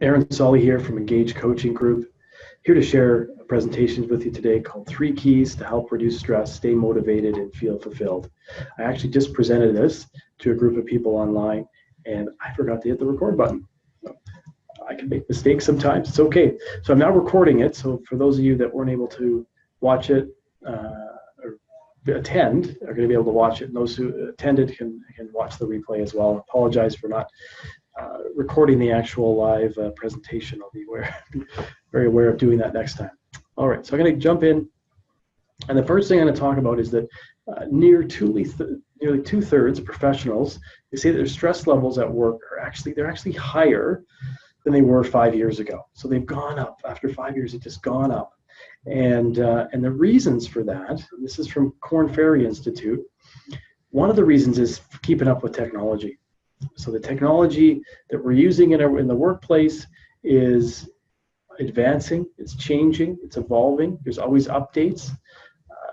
Aaron Solly here from Engage Coaching Group, here to share presentations with you today called 3 Keys to Help Reduce Stress, Stay Motivated, and Feel Fulfilled. I actually just presented this to a group of people online, and I forgot to hit the record button. I can make mistakes sometimes. It's okay. So I'm now recording it. So for those of you that weren't able to watch it or attend are going to be able to watch it. And those who attended can watch the replay as well. I apologize for not recording the actual live presentation. I'll be very aware of doing that next time. All right, so I'm going to jump in. And the first thing I'm going to talk about is that nearly 2/3 of professionals, they say that their stress levels at work they're actually higher than they were 5 years ago. So they've gone up. After 5 years, it's just gone up. And the reasons for that, this is from Korn Ferry Institute, one of the reasons is keeping up with technology. So the technology that we're using in the workplace is advancing, it's changing, it's evolving, there's always updates.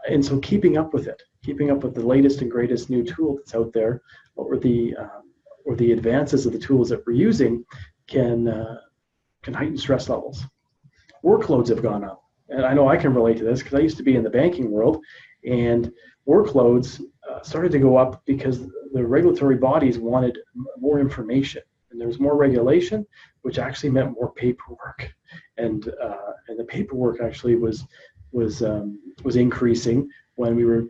And so keeping up with it, keeping up with the latest and greatest new tool that's out there, or the advances of the tools that we're using can heighten stress levels. Workloads have gone up. And I know I can relate to this because I used to be in the banking world, and workloads started to go up because the regulatory bodies wanted more information, and there was more regulation, which actually meant more paperwork, and the paperwork actually was increasing when we were,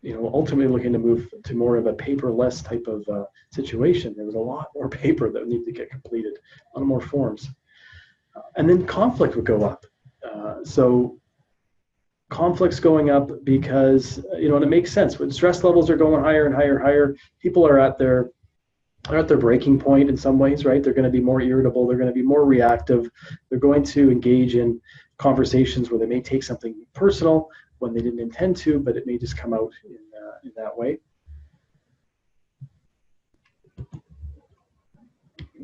ultimately looking to move to more of a paperless type of situation. There was a lot more paper that needed to get completed, a lot more forms, and then conflict would go up. So conflicts going up because, and it makes sense when stress levels are going higher and higher, people are at their breaking point in some ways, right? They're going to be more irritable. They're going to be more reactive. They're going to engage in conversations where they may take something personal when they didn't intend to, but it may just come out in that way.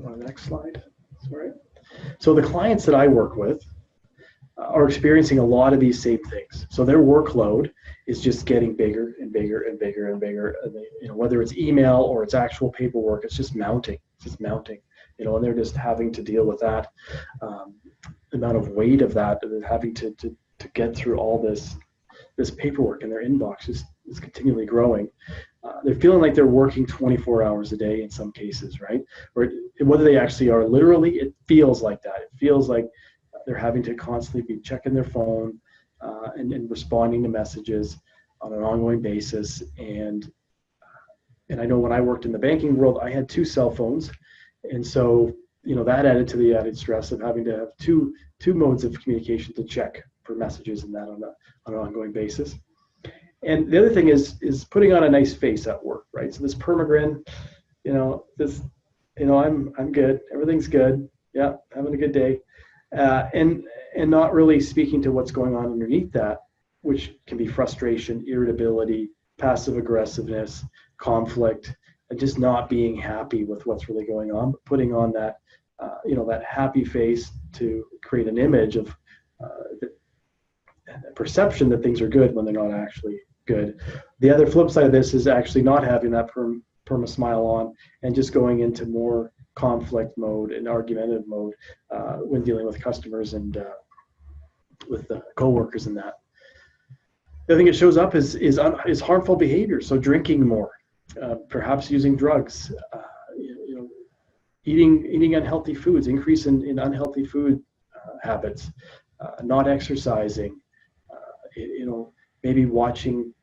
On the next slide. Sorry. So the clients that I work with are experiencing a lot of these same things. So their workload is just getting bigger and bigger and bigger and bigger. Whether it's email or it's actual paperwork, it's just mounting. And they're just having to deal with that amount of weight of that, and having to get through all this paperwork, and their inbox is continually growing. They're feeling like they're working 24 hours a day in some cases, right? Or whether they actually are literally, it feels like that. It feels like they're having to constantly be checking their phone and responding to messages on an ongoing basis. And I know when I worked in the banking world, I had 2 cell phones. And so, that added to the added stress of having to have two modes of communication to check for messages and that on an ongoing basis. And the other thing is putting on a nice face at work, right? So this permagrin, I'm good, everything's good, yeah, having a good day. And not really speaking to what's going on underneath that, which can be frustration, irritability, passive aggressiveness, conflict, and just not being happy with what's really going on, but putting on that, that happy face to create an image of the perception that things are good when they're not actually good. The other flip side of this is actually not having that perma smile on and just going into more conflict mode and argumentative mode when dealing with customers and with coworkers and that. The other thing it shows up is harmful behavior. So drinking more, perhaps using drugs, eating unhealthy foods, increase in unhealthy food habits, not exercising, maybe watching,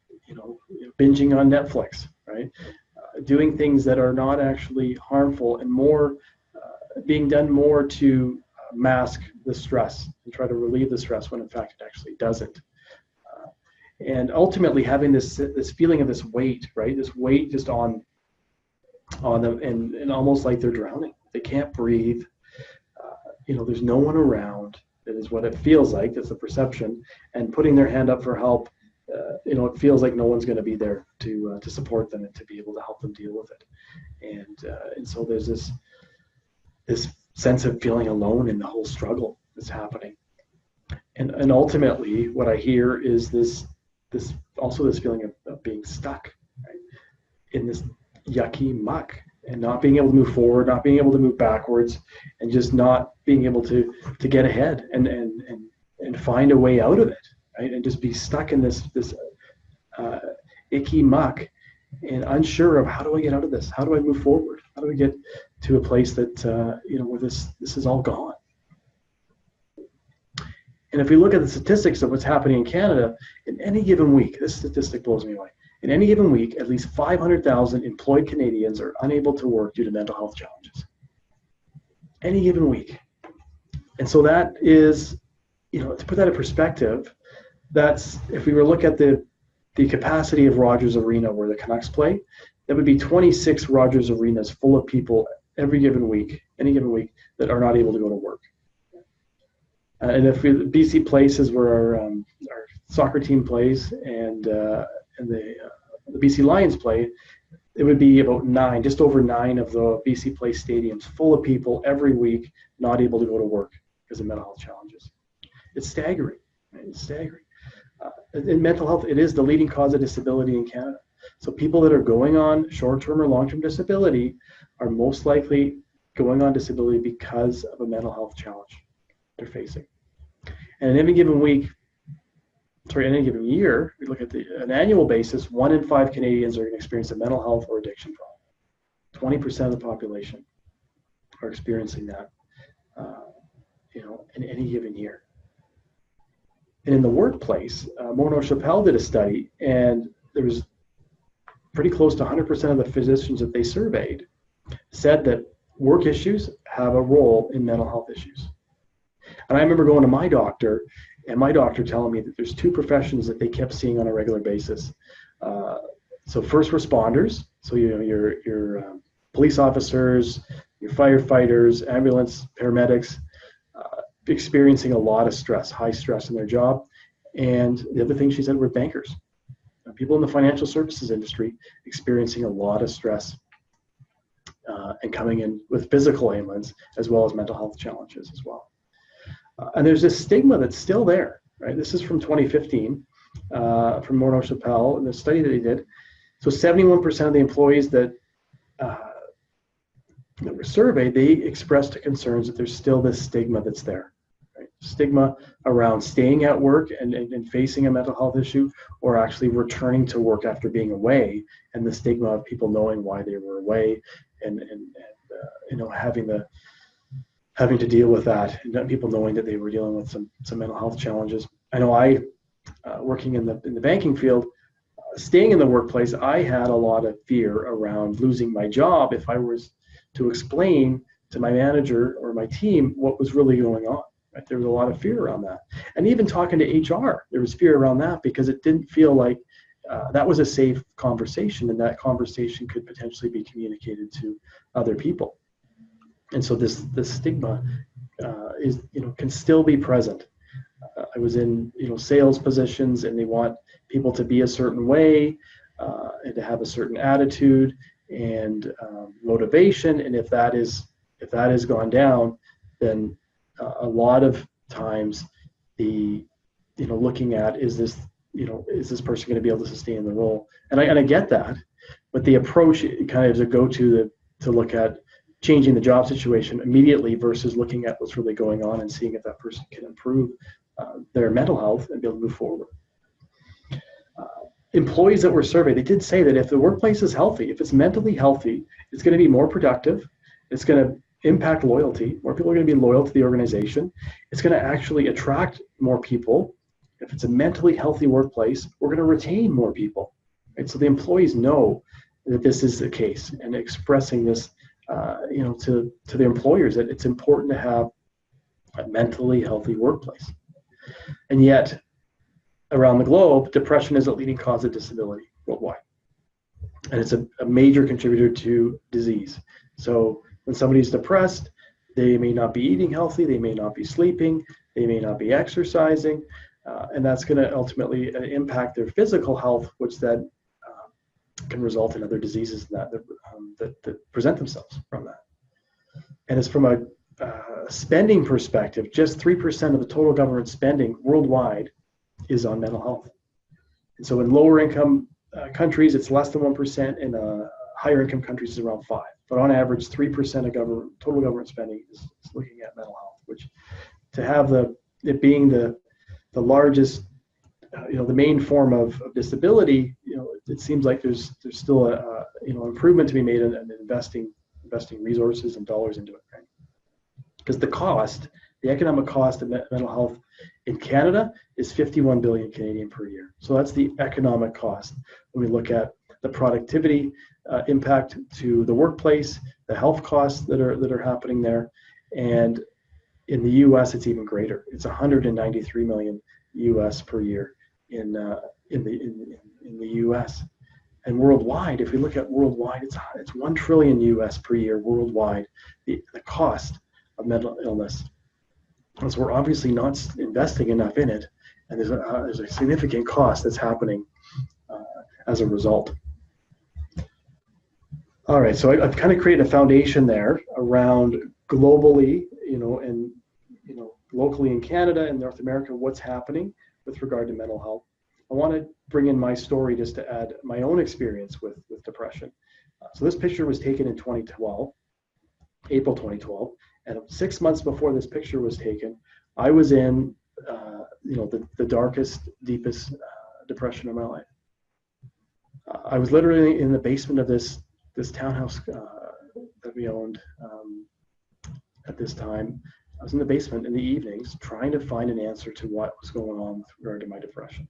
binging on Netflix, right? Doing things that are not actually harmful and more being done more to mask the stress and try to relieve the stress when in fact it actually doesn't. And ultimately having this feeling of this weight, right? This weight just on them and almost like they're drowning. They can't breathe. There's no one around. That is what it feels like. That's the perception. And putting their hand up for help, it feels like no one's going to be there to support them and to be able to help them deal with it. And so there's this sense of feeling alone in the whole struggle that's happening. And ultimately, what I hear is this feeling of being stuck, right, in this yucky muck. and not being able to move forward, not being able to move backwards, and just not being able to get ahead and find a way out of it, right? And just be stuck in this icky muck and unsure of, how do I get out of this? How do I move forward? How do I get to a place that where this is all gone? And if we look at the statistics of what's happening in Canada, in any given week, this statistic blows me away. In any given week, at least 500,000 employed Canadians are unable to work due to mental health challenges. Any given week. And so that is, to put that in perspective, that's, if we were to look at the capacity of Rogers Arena where the Canucks play, that would be 26 Rogers Arenas full of people every given week, any given week, that are not able to go to work. And if BC places where our soccer team plays and the BC Lions play, it would be about just over 9 of the BC Place stadiums full of people every week not able to go to work because of mental health challenges. It's staggering. Right? It's staggering. In mental health, it is the leading cause of disability in Canada. So people that are going on short-term or long-term disability are most likely going on disability because of a mental health challenge they're facing. And in any given year, we look at an annual basis, 1 in 5 Canadians are going to experience a mental health or addiction problem. 20% of the population are experiencing that, in any given year. And in the workplace, Morneau Chappelle did a study, and there was pretty close to 100% of the physicians that they surveyed said that work issues have a role in mental health issues. And I remember going to my doctor, and my doctor telling me that there's 2 professions that they kept seeing on a regular basis. So first responders, so your police officers, your firefighters, ambulance, paramedics, experiencing a lot of stress, high stress in their job. And the other thing she said were bankers. People in the financial services industry experiencing a lot of stress and coming in with physical ailments as well as mental health challenges as well. And there's this stigma that's still there, right? This is from 2015 from Morneau Chappelle, and the study that he did. So 71% of the employees that were surveyed, they expressed concerns that there's still this stigma that's there. Right? Stigma around staying at work and facing a mental health issue, or actually returning to work after being away, and the stigma of people knowing why they were away and having to deal with that, and people knowing that they were dealing with some mental health challenges. I know working in the banking field, staying in the workplace, I had a lot of fear around losing my job if I was to explain to my manager or my team what was really going on. Right? There was a lot of fear around that. And even talking to HR, there was fear around that because it didn't feel like that was a safe conversation, and that conversation could potentially be communicated to other people. And so this stigma can still be present. I was in sales positions, and they want people to be a certain way and to have a certain attitude and motivation. And if that has gone down, then a lot of times looking at is this person going to be able to sustain the role? And I get that, but the approach kind of is a go-to to look at changing the job situation immediately versus looking at what's really going on and seeing if that person can improve their mental health and be able to move forward. Employees that were surveyed, they did say that if the workplace is healthy, if it's mentally healthy, it's going to be more productive. It's going to impact loyalty. More people are going to be loyal to the organization. It's going to actually attract more people. If it's a mentally healthy workplace, we're going to retain more people. Right? So the employees know that this is the case, and expressing this to the employers that it's important to have a mentally healthy workplace. And yet, around the globe, depression is a leading cause of disability worldwide. And it's a major contributor to disease. So when somebody's depressed, they may not be eating healthy, they may not be sleeping, they may not be exercising, and that's going to ultimately impact their physical health, which then can result in other diseases that present themselves from that. And it's from a spending perspective, just 3% of the total government spending worldwide is on mental health. And so in lower income countries, it's less than 1%, and higher income countries is around 5%. but on average, 3% of total government spending is looking at mental health, which to have it being the largest, the main form of disability, it seems like there's still a improvement to be made in investing resources and dollars into it, right? Because the economic cost of mental health in Canada is 51 billion Canadian per year. So that's the economic cost. When we look at the productivity impact to the workplace, the health costs that are happening there, and in the U.S. it's even greater. It's 193 million U.S. per year in the U.S. And worldwide, if we look at worldwide, it's 1 trillion U.S. per year worldwide, the cost of mental illness. And so we're obviously not investing enough in it, and there's a significant cost that's happening as a result. All right, so I've kind of created a foundation there around globally, and locally in Canada and North America, what's happening with regard to mental health. I want to bring in my story just to add my own experience with depression. So this picture was taken in 2012, April 2012, and 6 months before this picture was taken, I was in, the darkest, deepest depression of my life. I was literally in the basement of this townhouse that we owned at this time. I was in the basement in the evenings trying to find an answer to what was going on with regard to my depression.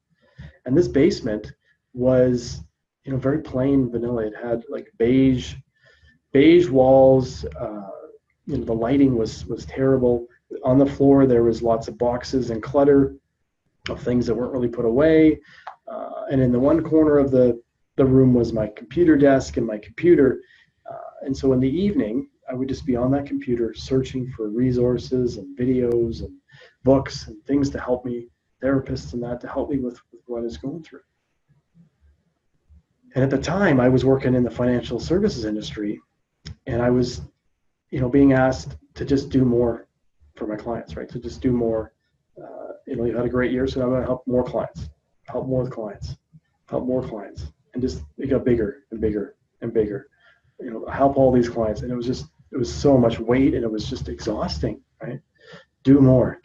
And this basement was, very plain vanilla. It had like beige walls. The lighting was terrible. On the floor, there was lots of boxes and clutter of things that weren't really put away. And in the one corner of the room was my computer desk and my computer. And so in the evening, I would just be on that computer searching for resources and videos and books and things to help me, therapists and that, to help me with what I was going through. And at the time, I was working in the financial services industry, and I was, being asked to just do more for my clients, right? To just do more. You've had a great year, so I'm going to help more clients, and just it got bigger and bigger and bigger. Help all these clients, and it was so much weight, and it was just exhausting, right? Do more.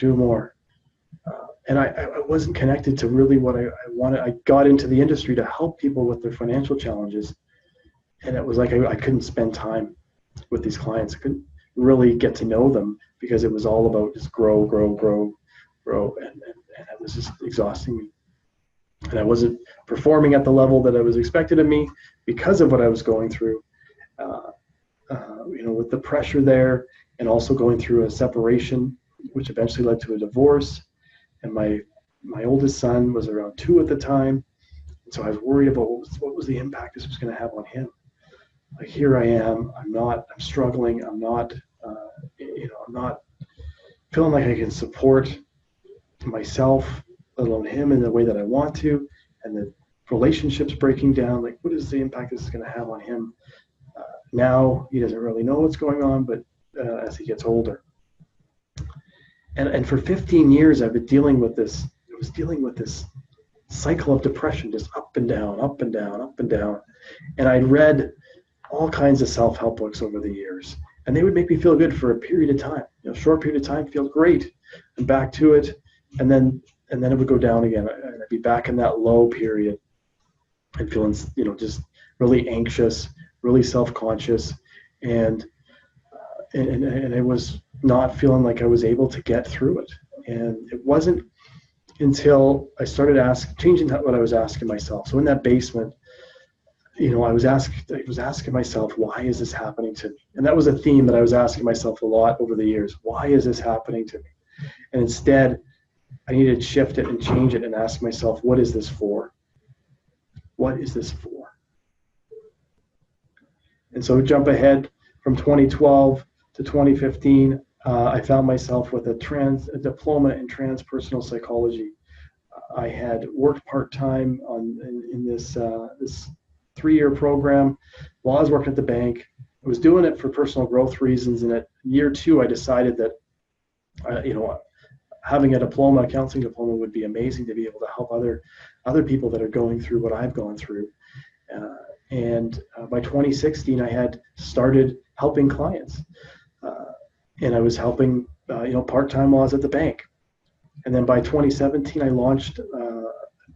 And I wasn't connected to really what I wanted. I got into the industry to help people with their financial challenges, and it was like I couldn't spend time with these clients. I couldn't really get to know them because it was all about just grow, and it was just exhausting me. And I wasn't performing at the level that I was expected of me because of what I was going through. With the pressure there, and also going through a separation, which eventually led to a divorce. And my oldest son was around 2 at the time, and so I was worried about what was the impact this was going to have on him. Like, here I am, I'm struggling, I'm not feeling like I can support myself, let alone him, in the way that I want to, and the relationships breaking down. Like, what is the impact this is going to have on him? Now he doesn't really know what's going on, but as he gets older. And for 15 years, I've been dealing with this. I was dealing with this cycle of depression, just up and down, up and down, up and down. And I'd read all kinds of self-help books over the years, and they would make me feel good for a period of time. Short period of time, feels great, and back to it, and then it would go down again, and I'd be back in that low period, and feeling, just really anxious, really self-conscious, and I was not feeling like I was able to get through it. And it wasn't until I started changing what I was asking myself. So in that basement, I was asking myself, why is this happening to me? And that was a theme that I was asking myself a lot over the years. Why is this happening to me? And instead, I needed to shift it and change it and ask myself, what is this for? What is this for? And so jump ahead from 2012 to 2015, I found myself with a diploma in transpersonal psychology. I had worked part-time in this 3-year program while I was working at the bank. I was doing it for personal growth reasons, and at year 2, I decided that, having a counseling diploma would be amazing to be able to help other people that are going through what I've gone through. And by 2016, I had started helping clients, and I was helping, part-time while I was at the bank. And then by 2017, I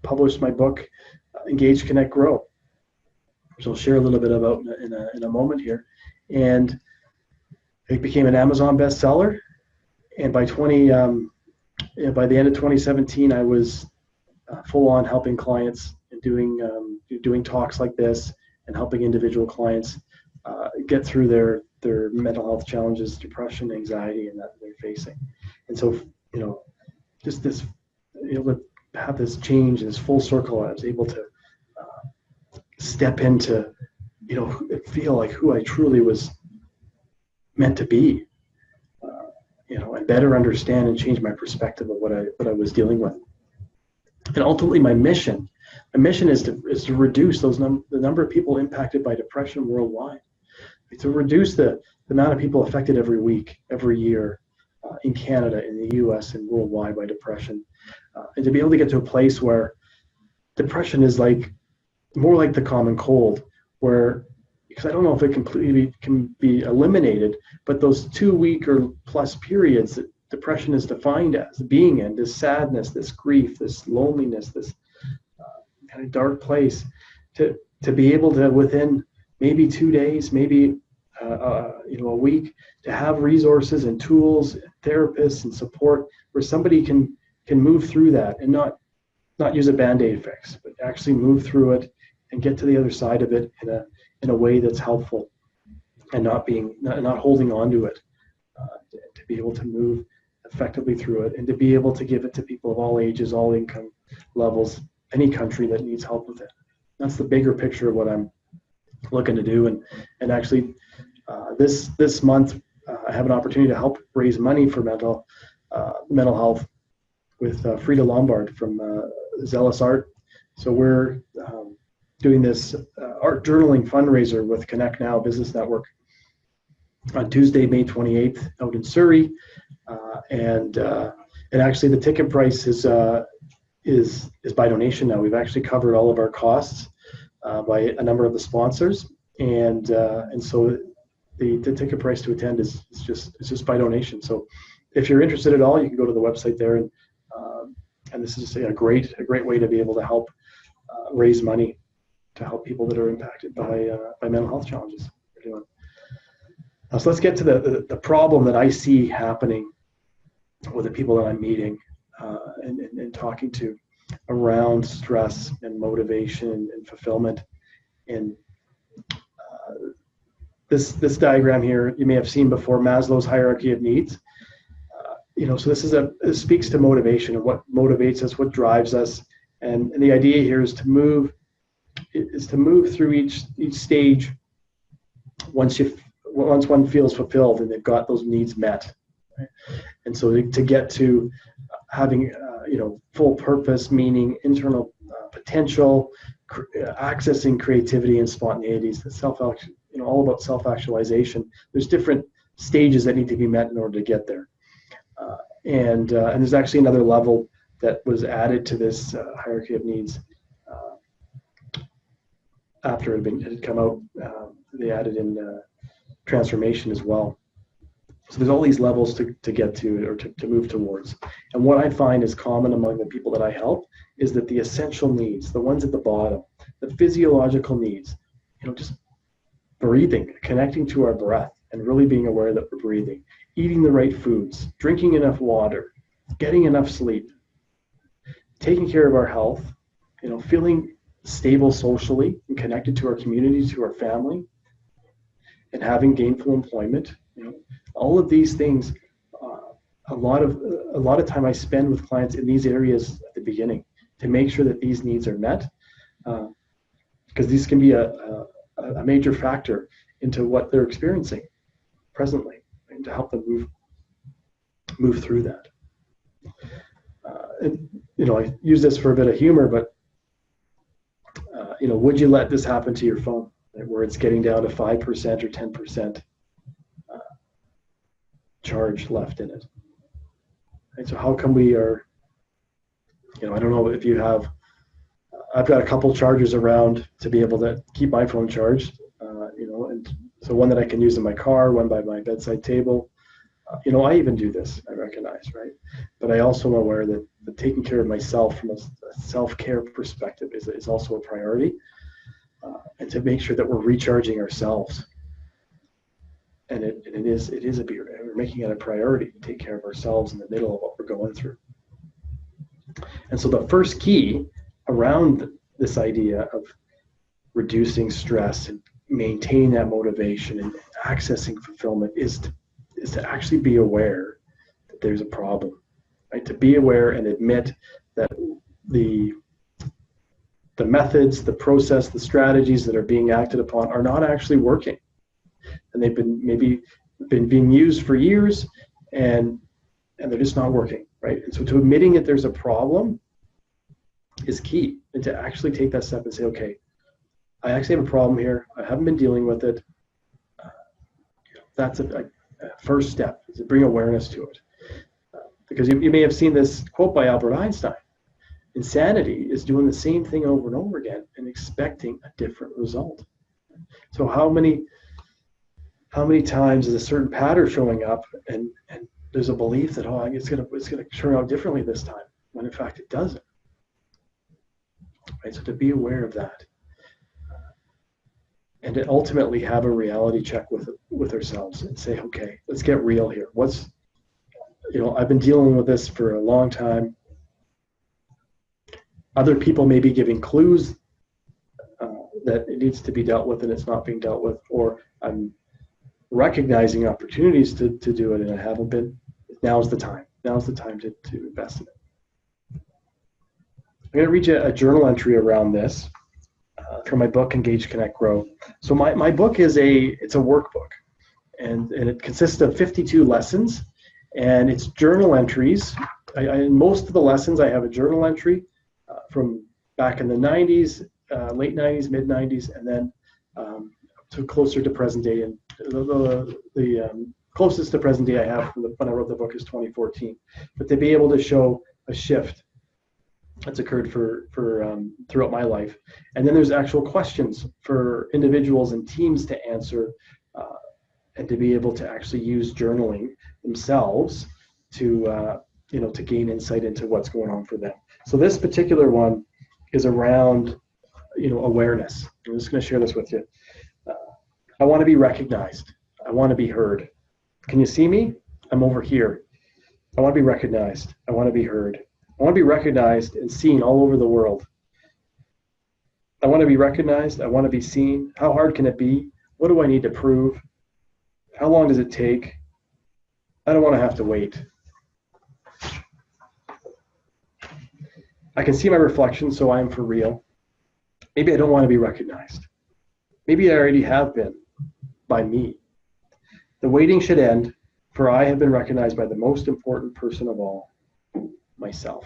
published my book, Engage, Connect, Grow, which I'll share a little bit about in a moment here. And it became an Amazon bestseller. And by the end of 2017, I was full on helping clients and doing talks like this and helping individual clients get through their mental health challenges, depression, anxiety, and that they're facing. And so, just this, to have this change, this full circle, I was able to step into, feel like who I truly was meant to be, and better understand and change my perspective of what I was dealing with. And ultimately, my mission is to reduce the number of people impacted by depression worldwide, to reduce the amount of people affected every week, every year, in Canada, in the U.S., and worldwide by depression, and to be able to get to a place where depression is more like the common cold, because I don't know if it completely can be eliminated, but those 2 week or plus periods that depression is defined as being in, this sadness, this grief, this loneliness, this kind of dark place, to be able to, within maybe 2 days, maybe a week, to have resources and tools, therapists and support where somebody can move through that and not use a Band-Aid fix, but actually move through it and get to the other side of it in a way that's helpful, and not holding on to it, to be able to move effectively through it, and to be able to give it to people of all ages, all income levels, any country that needs help with it. That's the bigger picture of what I'm looking to do. And actually, this month, I have an opportunity to help raise money for mental health with Frida Lombard from Zealous Art. So we're doing this art journaling fundraiser with Connect Now Business Network on Tuesday, May 28th, out in Surrey, and actually the ticket price is by donation now. We've actually covered all of our costs by a number of the sponsors, and so the ticket price to attend is just by donation. So if you're interested at all, you can go to the website there, and this is a great way to be able to help raise money to help people that are impacted by mental health challenges. So let's get to the problem that I see happening with the people that I'm meeting and talking to around stress and motivation and fulfillment. And this diagram here you may have seen before, Maslow's hierarchy of needs. So this speaks to motivation and what motivates us, what drives us, and the idea here is to move through each stage once one feels fulfilled and they've got those needs met, right? And so to get to having full purpose, meaning, internal potential, accessing creativity and spontaneity, all about self-actualization. There's different stages that need to be met in order to get there, and there's actually another level that was added to this hierarchy of needs after it had come out. They added in transformation as well. So there's all these levels to get to, or to move towards. And what I find is common among the people that I help is that the essential needs, the ones at the bottom, the physiological needs, just breathing, connecting to our breath and really being aware that we're breathing, eating the right foods, drinking enough water, getting enough sleep, taking care of our health, feeling stable socially and connected to our community, to our family, and having gainful employment. All of these things, a lot of time I spend with clients in these areas at the beginning to make sure that these needs are met, because these can be a major factor into what they're experiencing presently, and to help them move through that. I use this for a bit of humor, but would you let this happen to your phone, right, where it's getting down to 5% or 10% charge left in it? And so how come we are, I don't know if you have I've got a couple chargers around to be able to keep my phone charged, and so one that I can use in my car, one by my bedside table. I even do this, I recognize, right? But I also am aware that taking care of myself from a self-care perspective is also a priority, and to make sure that we're recharging ourselves. And it is we're making it a priority to take care of ourselves in the middle of what we're going through. And so the first key around this idea of reducing stress and maintaining that motivation and accessing fulfillment is to actually be aware that there's a problem, right? To be aware and admit that the methods, the process, the strategies that are being acted upon are not actually working. And they've been being used for years, and they're just not working, right? And so to admitting that there's a problem is key, and to actually take that step and say, okay, I actually have a problem here. I haven't been dealing with it. That's a first step, is to bring awareness to it. Because you may have seen this quote by Albert Einstein. Insanity is doing the same thing over and over again and expecting a different result. So how many times is a certain pattern showing up, and there's a belief that it's gonna turn out differently this time, when in fact it doesn't. Right? So to be aware of that, and to ultimately have a reality check with ourselves and say, okay, let's get real here. I've been dealing with this for a long time. Other people may be giving clues that it needs to be dealt with and it's not being dealt with, or I'm recognizing opportunities to do it and I haven't been. Now's the time. Now's the time to invest in it. I'm going to read you a journal entry around this from my book, Engage, Connect, Grow. So my book it's a workbook, and it consists of 52 lessons, and it's journal entries. In most of the lessons, I have a journal entry from back in the 90s, late 90s, mid 90s, and then to closer to present day. And the closest to present day I have from when I wrote the book is 2014. But to be able to show a shift that's occurred for throughout my life. And then there's actual questions for individuals and teams to answer, and to be able to actually use journaling themselves to gain insight into what's going on for them. So this particular one is around awareness. I'm just going to share this with you. I want to be recognized. I want to be heard. Can you see me? I'm over here. I want to be recognized. I want to be heard. I want to be recognized and seen all over the world. I want to be recognized. I want to be seen. How hard can it be? What do I need to prove? How long does it take? I don't want to have to wait. I can see my reflection, so I am for real. Maybe I don't want to be recognized. Maybe I already have been by me. The waiting should end, for I have been recognized by the most important person of all, myself.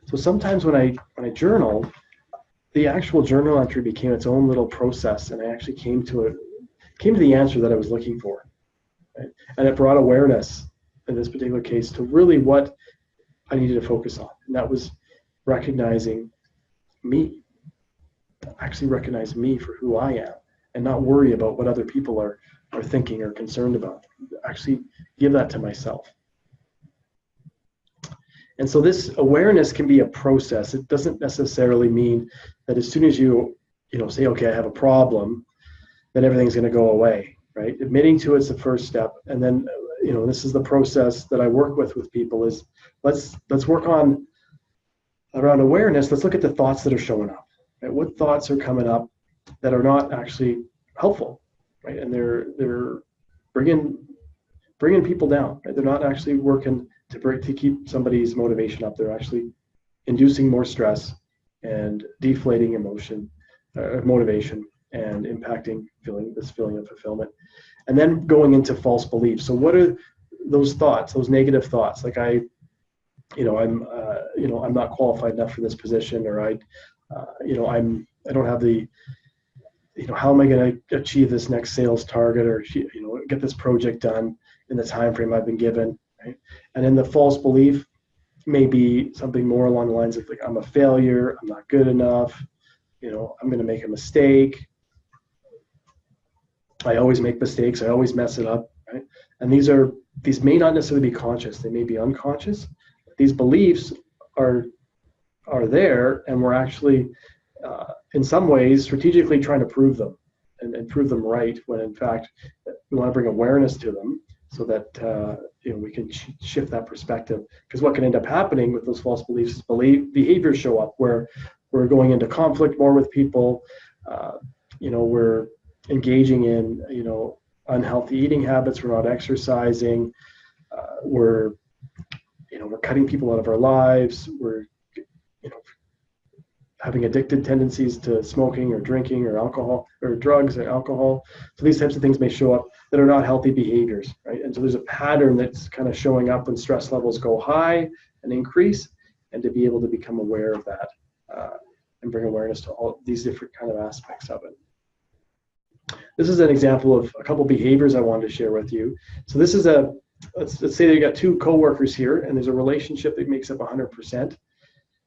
So sometimes when I journal, the actual journal entry became its own little process, and I actually came to the answer that I was looking for. Right? And it brought awareness, in this particular case, to really what I needed to focus on. And that was recognizing me. Actually recognize me for who I am, and not worry about what other people are thinking or concerned about. Actually give that to myself. And so this awareness can be a process. It doesn't necessarily mean that as soon as you say, okay, I have a problem, then everything's going to go away, right? Admitting to it's the first step. And then, this is the process that I work with people is let's work on around awareness. Let's look at the thoughts that are showing up. Right? What thoughts are coming up that are not actually helpful, right? And they're bringing people down, right? They're not actually working to keep somebody's motivation up. They're actually inducing more stress and deflating motivation, and impacting this feeling of fulfillment. And then going into false beliefs. So what are those thoughts, those negative thoughts? Like I'm not qualified enough for this position, or I don't have the, how am I going to achieve this next sales target, or get this project done in the time frame I've been given, right? And then the false belief may be something more along the lines of like, I'm a failure, I'm not good enough, I'm going to make a mistake. I always make mistakes, I always mess it up, right? And these may not necessarily be conscious, they may be unconscious. These beliefs are there, and we're actually, in some ways, strategically trying to prove them and prove them right, when in fact we want to bring awareness to them so that we can shift that perspective. Because what can end up happening with those false beliefs is behaviors show up where we're going into conflict more with people. We're engaging in unhealthy eating habits. We're not exercising. We're cutting people out of our lives. We're having addicted tendencies to smoking or drinking or alcohol or drugs and alcohol. So these types of things may show up that are not healthy behaviors, right? And so there's a pattern that's kind of showing up when stress levels go high and increase, and to be able to become aware of that and bring awareness to all these different kind of aspects of it. This is an example of a couple behaviors I wanted to share with you. So this is let's say that you got two coworkers here, and there's a relationship that makes up 100%,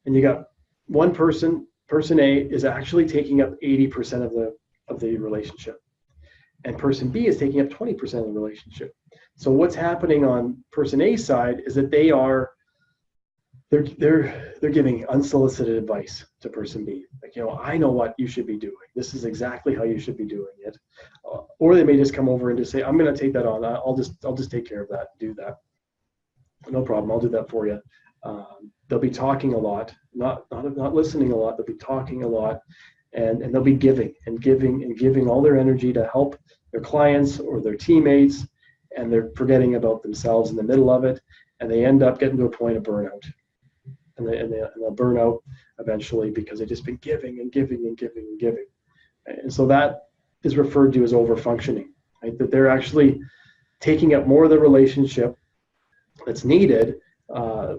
and you got one person A is actually taking up 80% of the relationship, and person B is taking up 20% of the relationship. So what's happening on person A's side is that they're giving unsolicited advice to person B. Like, I know what you should be doing. This is exactly how you should be doing it. Or they may just come over and just say, I'm going to take that on. I'll just take care of that. Do that. No problem. I'll do that for you. They'll be talking a lot, not listening a lot. They'll be talking a lot, and they'll be giving all their energy to help their clients or their teammates, and they're forgetting about themselves in the middle of it, and they end up getting to a point of burnout, and they'll burn out eventually because they've just been giving and giving and giving and giving, and so that is referred to as overfunctioning, right? That they're actually taking up more of the relationship that's needed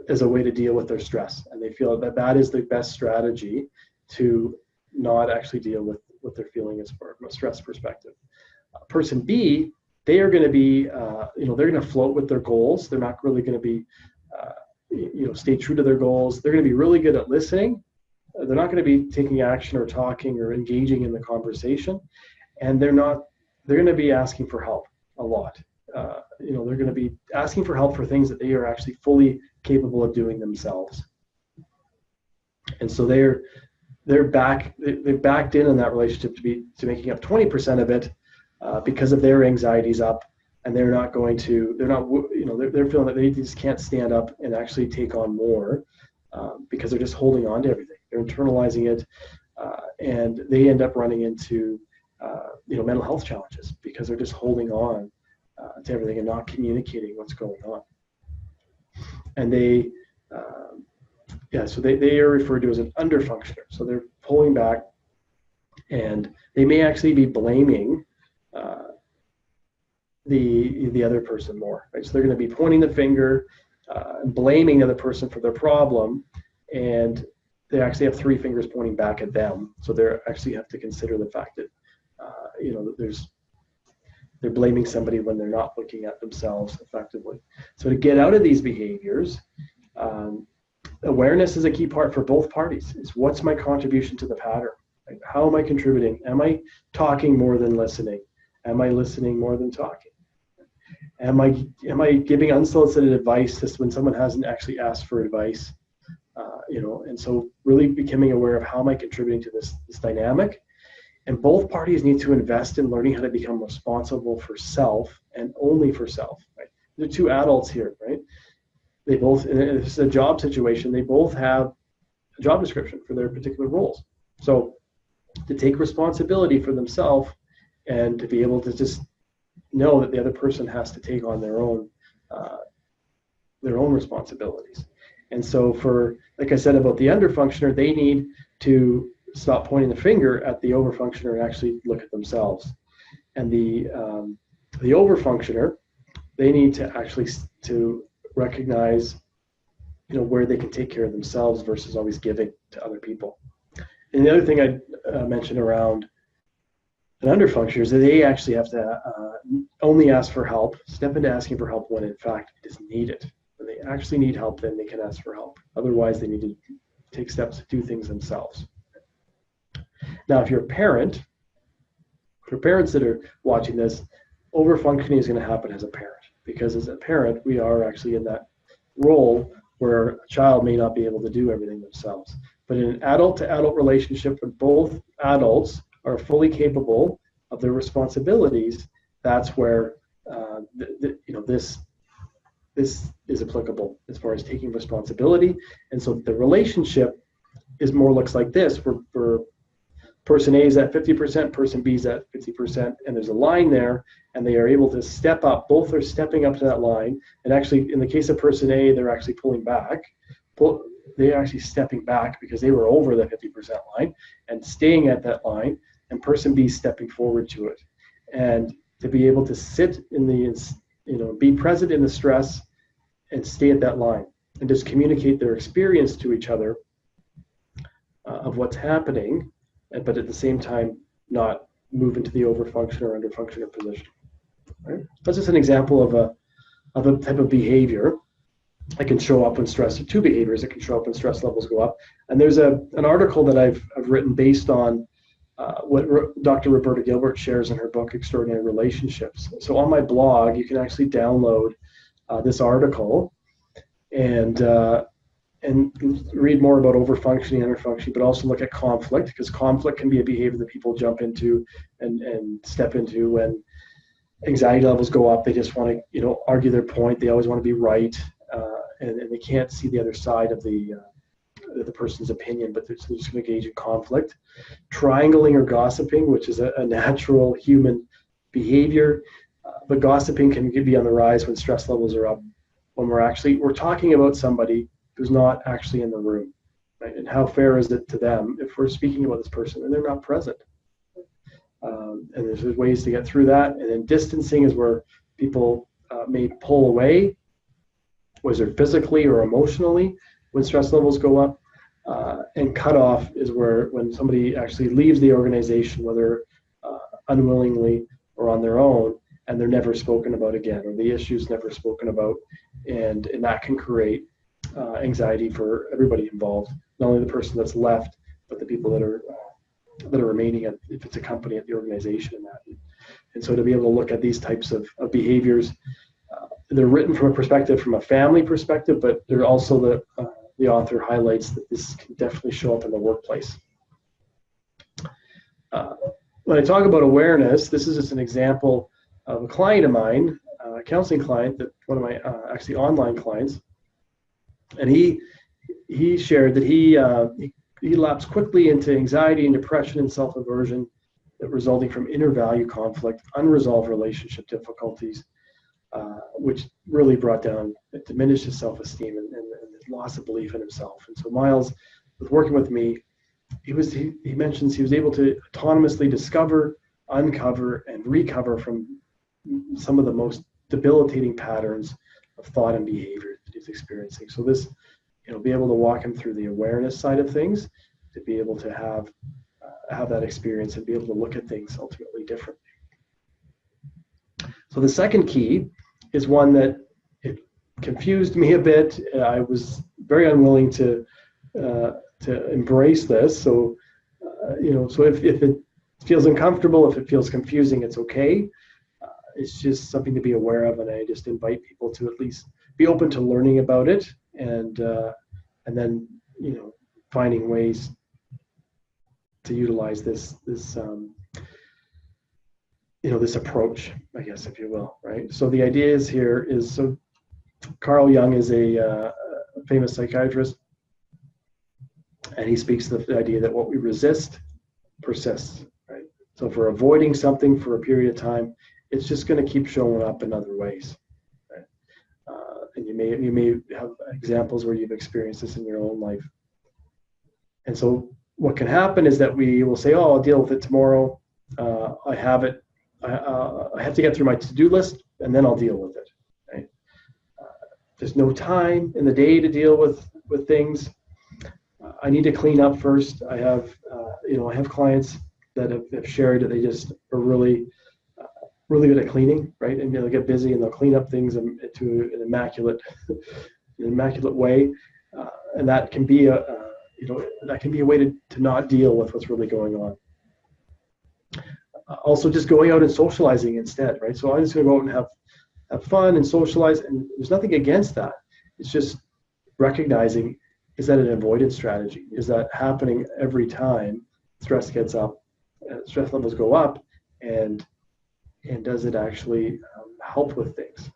as a way to deal with their stress, and they feel that is the best strategy to not actually deal with what they're feeling as from a stress perspective. Person B, they are going to be, they're going to float with their goals. They're not really going to be, stay true to their goals. They're going to be really good at listening. They're not going to be taking action or talking or engaging in the conversation, and they're going to be asking for help a lot. They're going to be asking for help for things that they are actually fully capable of doing themselves. And so they've backed in that relationship to making up 20% of it because of their anxieties up, and they're feeling that they just can't stand up and actually take on more because they're just holding on to everything. They're internalizing it, and they end up running into mental health challenges because they're just holding on to everything and not communicating what's going on. And they are referred to as an underfunctioner. So they're pulling back, and they may actually be blaming the other person more, right? So they're going to be pointing the finger, blaming the other person for their problem, and they actually have three fingers pointing back at them. So they actually have to consider the fact that they're blaming somebody when they're not looking at themselves effectively. So to get out of these behaviors, awareness is a key part for both parties. Is what's my contribution to the pattern? Right? How am I contributing? Am I talking more than listening? Am I listening more than talking? Am I giving unsolicited advice just when someone hasn't actually asked for advice? And so really becoming aware of how am I contributing to this dynamic. And both parties need to invest in learning how to become responsible for self and only for self. Right? There are two adults here, right? They both, if it's a job situation, they both have a job description for their particular roles. So to take responsibility for themselves and to be able to just know that the other person has to take on their own responsibilities. And so for, like I said about the underfunctioner, they need to stop pointing the finger at the overfunctioner and actually look at themselves. And the overfunctioner, they need to actually to recognize, where they can take care of themselves versus always giving to other people. And the other thing I mentioned around an underfunctioner is that they actually have to only ask for help, step into asking for help when in fact it is needed. When they actually need help, then they can ask for help. Otherwise, they need to take steps to do things themselves. Now, if you're a parent, for parents that are watching this, overfunctioning is going to happen as a parent, because as a parent, we are actually in that role where a child may not be able to do everything themselves. But in an adult-to-adult relationship, when both adults are fully capable of their responsibilities, that's where this is applicable as far as taking responsibility. And so the relationship looks like this, where person A is at 50%, person B is at 50%, and there's a line there, and they are able to step up. Both are stepping up to that line. And actually, in the case of person A, they're actually pulling back. They're actually stepping back because they were over the 50% line and staying at that line, and person B stepping forward to it. And to be able to sit in the, be present in the stress and stay at that line and just communicate their experience to each other of what's happening, but at the same time not move into the overfunction or underfunctioner position. Right? That's just an example of a type of behavior that can show up when stress, or two behaviors that can show up when stress levels go up. And there's an article that I've written based on what Dr. Roberta Gilbert shares in her book, Extraordinary Relationships. So on my blog, you can actually download this article and read more about overfunctioning, underfunctioning, but also look at conflict, because conflict can be a behavior that people jump into and step into when anxiety levels go up. They just want to, argue their point. They always want to be right, and they can't see the other side of the person's opinion, but they're just going to engage in conflict. Triangling or gossiping, which is a natural human behavior, but gossiping can be on the rise when stress levels are up, when we're talking about somebody who's not actually in the room, right? And how fair is it to them if we're speaking about this person and they're not present? And there's ways to get through that. And then distancing is where people may pull away, whether physically or emotionally, when stress levels go up. And cut off is when somebody actually leaves the organization, whether unwillingly or on their own, and they're never spoken about again, or the issue's never spoken about, and that can create anxiety for everybody involved, not only the person that's left, but the people that are remaining, if it's a company, at the organization. And so to be able to look at these types of behaviors, they're written from a family perspective, but they're also the author highlights that this can definitely show up in the workplace. When I talk about awareness, this is just an example of a client of mine, a counseling client, that one of my actually online clients, and he shared that he lapsed quickly into anxiety and depression and self-aversion that resulting from inner value conflict, unresolved relationship difficulties, which really diminished his self-esteem and loss of belief in himself. And so Miles, with working with me, he mentions he was able to autonomously discover, uncover, and recover from some of the most debilitating patterns of thought and behavior that he's experiencing. So this, be able to walk him through the awareness side of things, to be able to have that experience and be able to look at things ultimately differently. So the second key is one that it confused me a bit. I was very unwilling to embrace this. So, so if it feels uncomfortable, if it feels confusing, it's okay. It's just something to be aware of, and I just invite people to at least be open to learning about it, and then finding ways to utilize this approach, I guess, if you will, right? So the idea is so Carl Jung is a famous psychiatrist, and he speaks of the idea that what we resist persists, right? So if we're avoiding something for a period of time, it's just going to keep showing up in other ways, right? And you may have examples where you've experienced this in your own life. And so what can happen is that we will say, oh, I'll deal with it tomorrow. I have it. I have to get through my to-do list, and then I'll deal with it, right? There's no time in the day to deal with things. I need to clean up first. I have clients that have shared that they just are really good at cleaning, right? And they'll get busy and they'll clean up things into an immaculate way. and that can be that can be a way to not deal with what's really going on. Also, just going out and socializing instead, right? So I'm just going to go out and have fun and socialize, and there's nothing against that. It's just recognizing, is that an avoidance strategy? Is that happening every time stress gets up, stress levels go up, and does it actually help with things?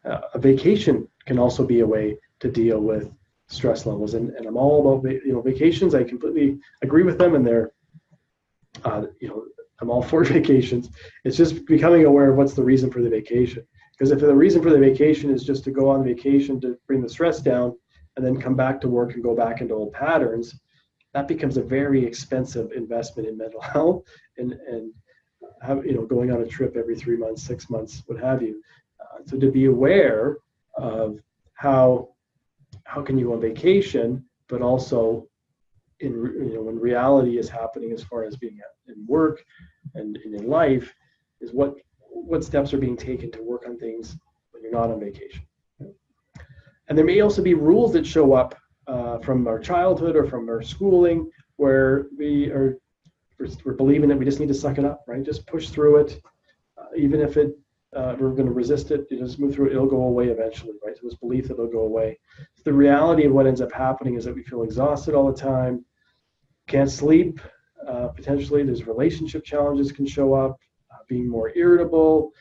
A vacation can also be a way to deal with stress levels, and I'm all about vacations. I completely agree with them, and they're I'm all for vacations. It's just becoming aware of what's the reason for the vacation. Because if the reason for the vacation is just to go on vacation to bring the stress down and then come back to work and go back into old patterns, that becomes a very expensive investment in mental health and going on a trip every 3 months, 6 months, what have you. So to be aware of how can you go on vacation, but also when reality is happening as far as being in work and in life, is what steps are being taken to work on things when you're not on vacation. And there may also be rules that show up from our childhood or from our schooling where we're believing that we just need to suck it up, right? Just push through it, even if we're going to resist it. Just move through it; it'll go away eventually, right? So this belief that it'll go away. So the reality of what ends up happening is that we feel exhausted all the time, can't sleep. Potentially, there's relationship challenges can show up, being more irritable,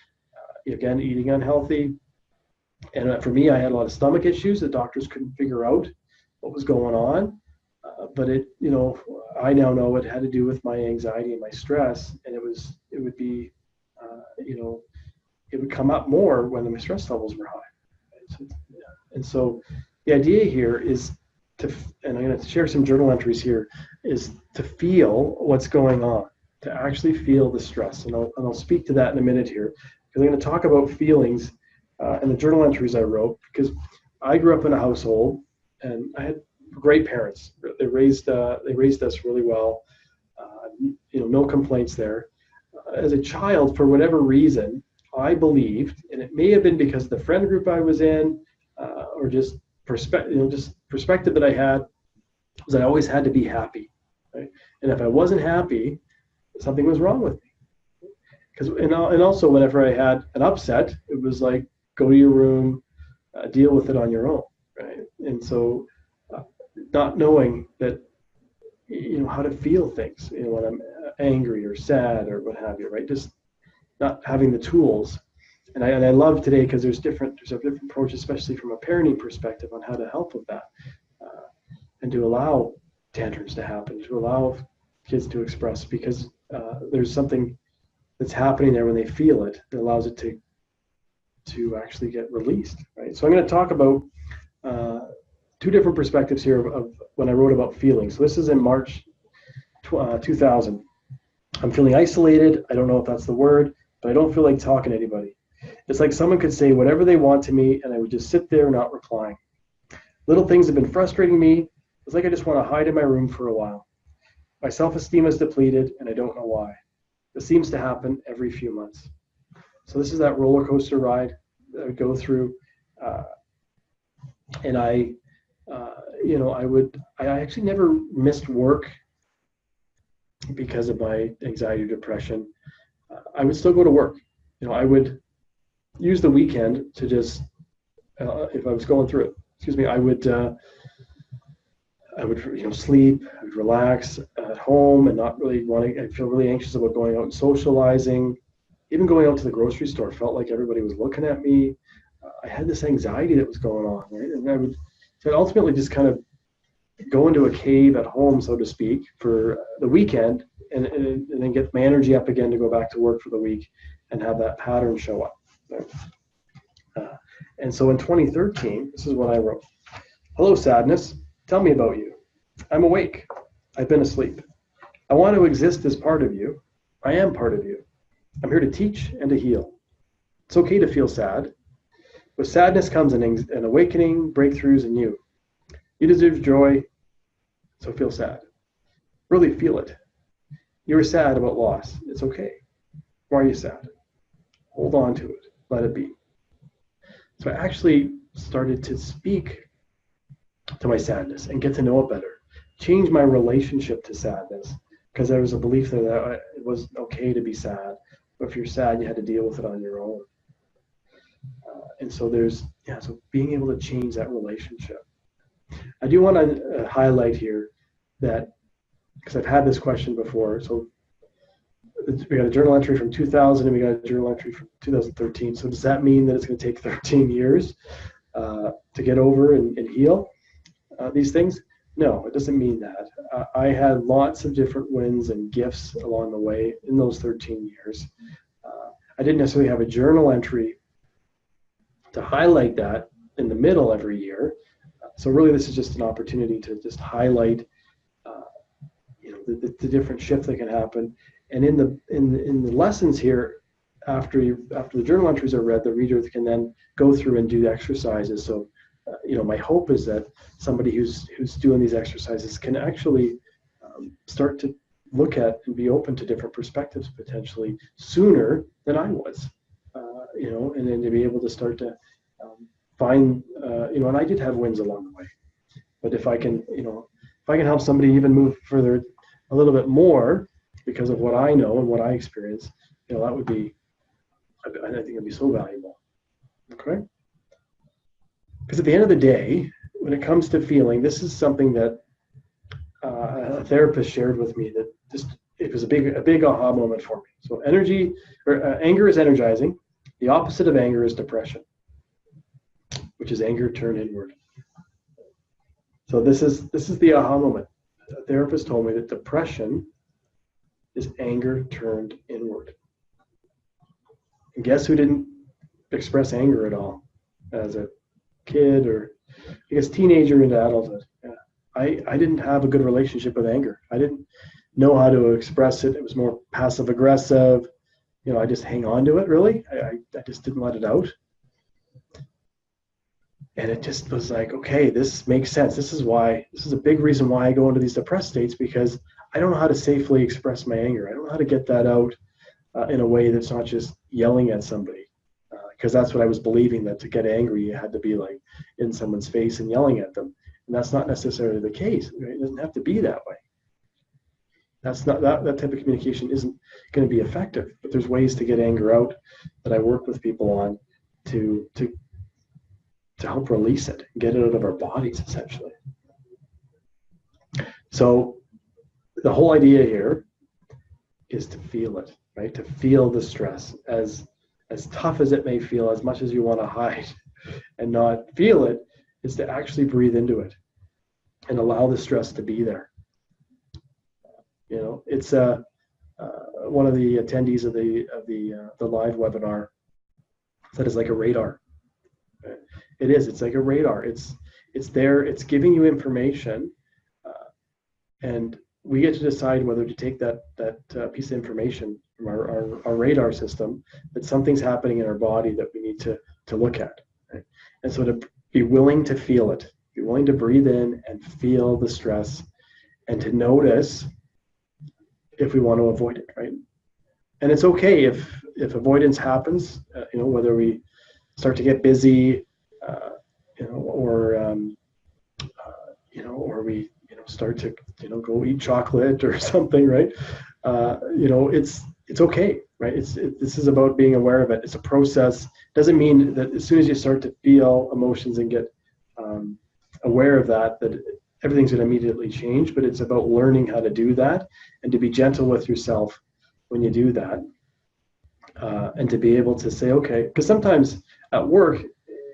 again, eating unhealthy. And for me, I had a lot of stomach issues. The doctors couldn't figure out what was going on. But I now know it had to do with my anxiety and my stress. And it would come up more when my stress levels were high. And so the idea here is and I'm going to share some journal entries here, is to feel what's going on, to actually feel the stress. And I'll speak to that in a minute here, because I'm going to talk about feelings and the journal entries I wrote, because I grew up in a household and I had great parents. They raised us really well. No complaints there. As a child, for whatever reason, I believed, and it may have been because of the friend group I was in, or just perspective that I had, was I always had to be happy, right? And if I wasn't happy, something was wrong with me. And also whenever I had an upset, it was like, go to your room, deal with it on your own, right? And so not knowing that, how to feel things, when I'm angry or sad or what have you, right? Just not having the tools. And I love today, because there's a different approach, especially from a parenting perspective, on how to help with that, and to allow tantrums to happen, to allow kids to express, because there's something that's happening there when they feel it that allows it to actually get released, right? So I'm going to talk about two different perspectives here of when I wrote about feelings. So this is in March 2000. I'm feeling isolated. I don't know if that's the word, but I don't feel like talking to anybody. It's like someone could say whatever they want to me, and I would just sit there not replying. Little things have been frustrating me. It's like I just want to hide in my room for a while. My self-esteem is depleted, and I don't know why. This seems to happen every few months. So this is that roller coaster ride that I would go through. And I actually never missed work because of my anxiety or depression. I would still go to work. I would use the weekend to just, if I was going through it, I would sleep, I would relax at home and not really I'd feel really anxious about going out and socializing. Even going out to the grocery store felt like everybody was looking at me. I had this anxiety that was going on, right? And I'd ultimately just kind of go into a cave at home, so to speak, for the weekend, and then get my energy up again to go back to work for the week and have that pattern show up. Right? And so in 2013, this is what I wrote. Hello, sadness. Tell me about you. I'm awake. I've been asleep. I want to exist as part of you. I am part of you. I'm here to teach and to heal. It's okay to feel sad. With sadness comes an awakening, breakthroughs in you. You deserve joy, so feel sad. Really feel it. You're sad about loss. It's okay. Why are you sad? Hold on to it. Let it be. So I actually started to speak to my sadness and get to know it better. Change my relationship to sadness, because there was a belief there that it was okay to be sad. But if you're sad, you had to deal with it on your own. And so so being able to change that relationship. I do want to highlight here that, because I've had this question before. So we got a journal entry from 2000 and we got a journal entry from 2013. So does that mean that it's going to take 13 years to get over and heal these things? No, it doesn't mean that. I had lots of different wins and gifts along the way in those 13 years. I didn't necessarily have a journal entry to highlight that in the middle every year. So really, this is just an opportunity to just highlight, the different shift that can happen. And in the lessons here, after the journal entries are read, the reader can then go through and do exercises. So, my hope is that somebody who's doing these exercises can actually start to look at and be open to different perspectives potentially sooner than I was, and then to be able to start to find, and I did have wins along the way. But if I can help somebody even move further a little bit more because of what I know and what I experience, that would be, I think it'd be so valuable. Okay? Because at the end of the day, when it comes to feeling, this is something that a therapist shared with me that it was a big aha moment for me. So anger is energizing. The opposite of anger is depression, which is anger turned inward. So this is the aha moment. A therapist told me that depression is anger turned inward. And guess who didn't express anger at all as a kid, or I guess teenager into adulthood? Yeah. I didn't have a good relationship with anger. I didn't know how to express it. It was more passive aggressive. I just hang on to it, really. I just didn't let it out. And it just was like, okay, this makes sense. This is a big reason why I go into these depressed states, because I don't know how to safely express my anger. I don't know how to get that out in a way that's not just yelling at somebody. Because that's what I was believing, that to get angry, you had to be like in someone's face and yelling at them. And that's not necessarily the case. Right? It doesn't have to be that way. That's not that type of communication isn't going to be effective. But there's ways to get anger out that I work with people on to help release it, get it out of our bodies, essentially. So the whole idea here is to feel it, right? To feel the stress, as tough as it may feel, as much as you want to hide and not feel it, is to actually breathe into it and allow the stress to be there. It's one of the attendees of the live webinar said it's like a radar. It is. It's like a radar. It's there. It's giving you information, and we get to decide whether to take that piece of information from our radar system, that something's happening in our body that we need to look at. Right? And so to be willing to feel it, be willing to breathe in and feel the stress, and to notice if we want to avoid it. Right? And it's okay if avoidance happens. Whether we start to get busy. Or we start to go eat chocolate or something, right? It's okay, right? This is about being aware of it. It's a process. Doesn't mean that as soon as you start to feel emotions and get aware of that everything's going to immediately change. But it's about learning how to do that and to be gentle with yourself when you do that, and to be able to say, okay, because sometimes at work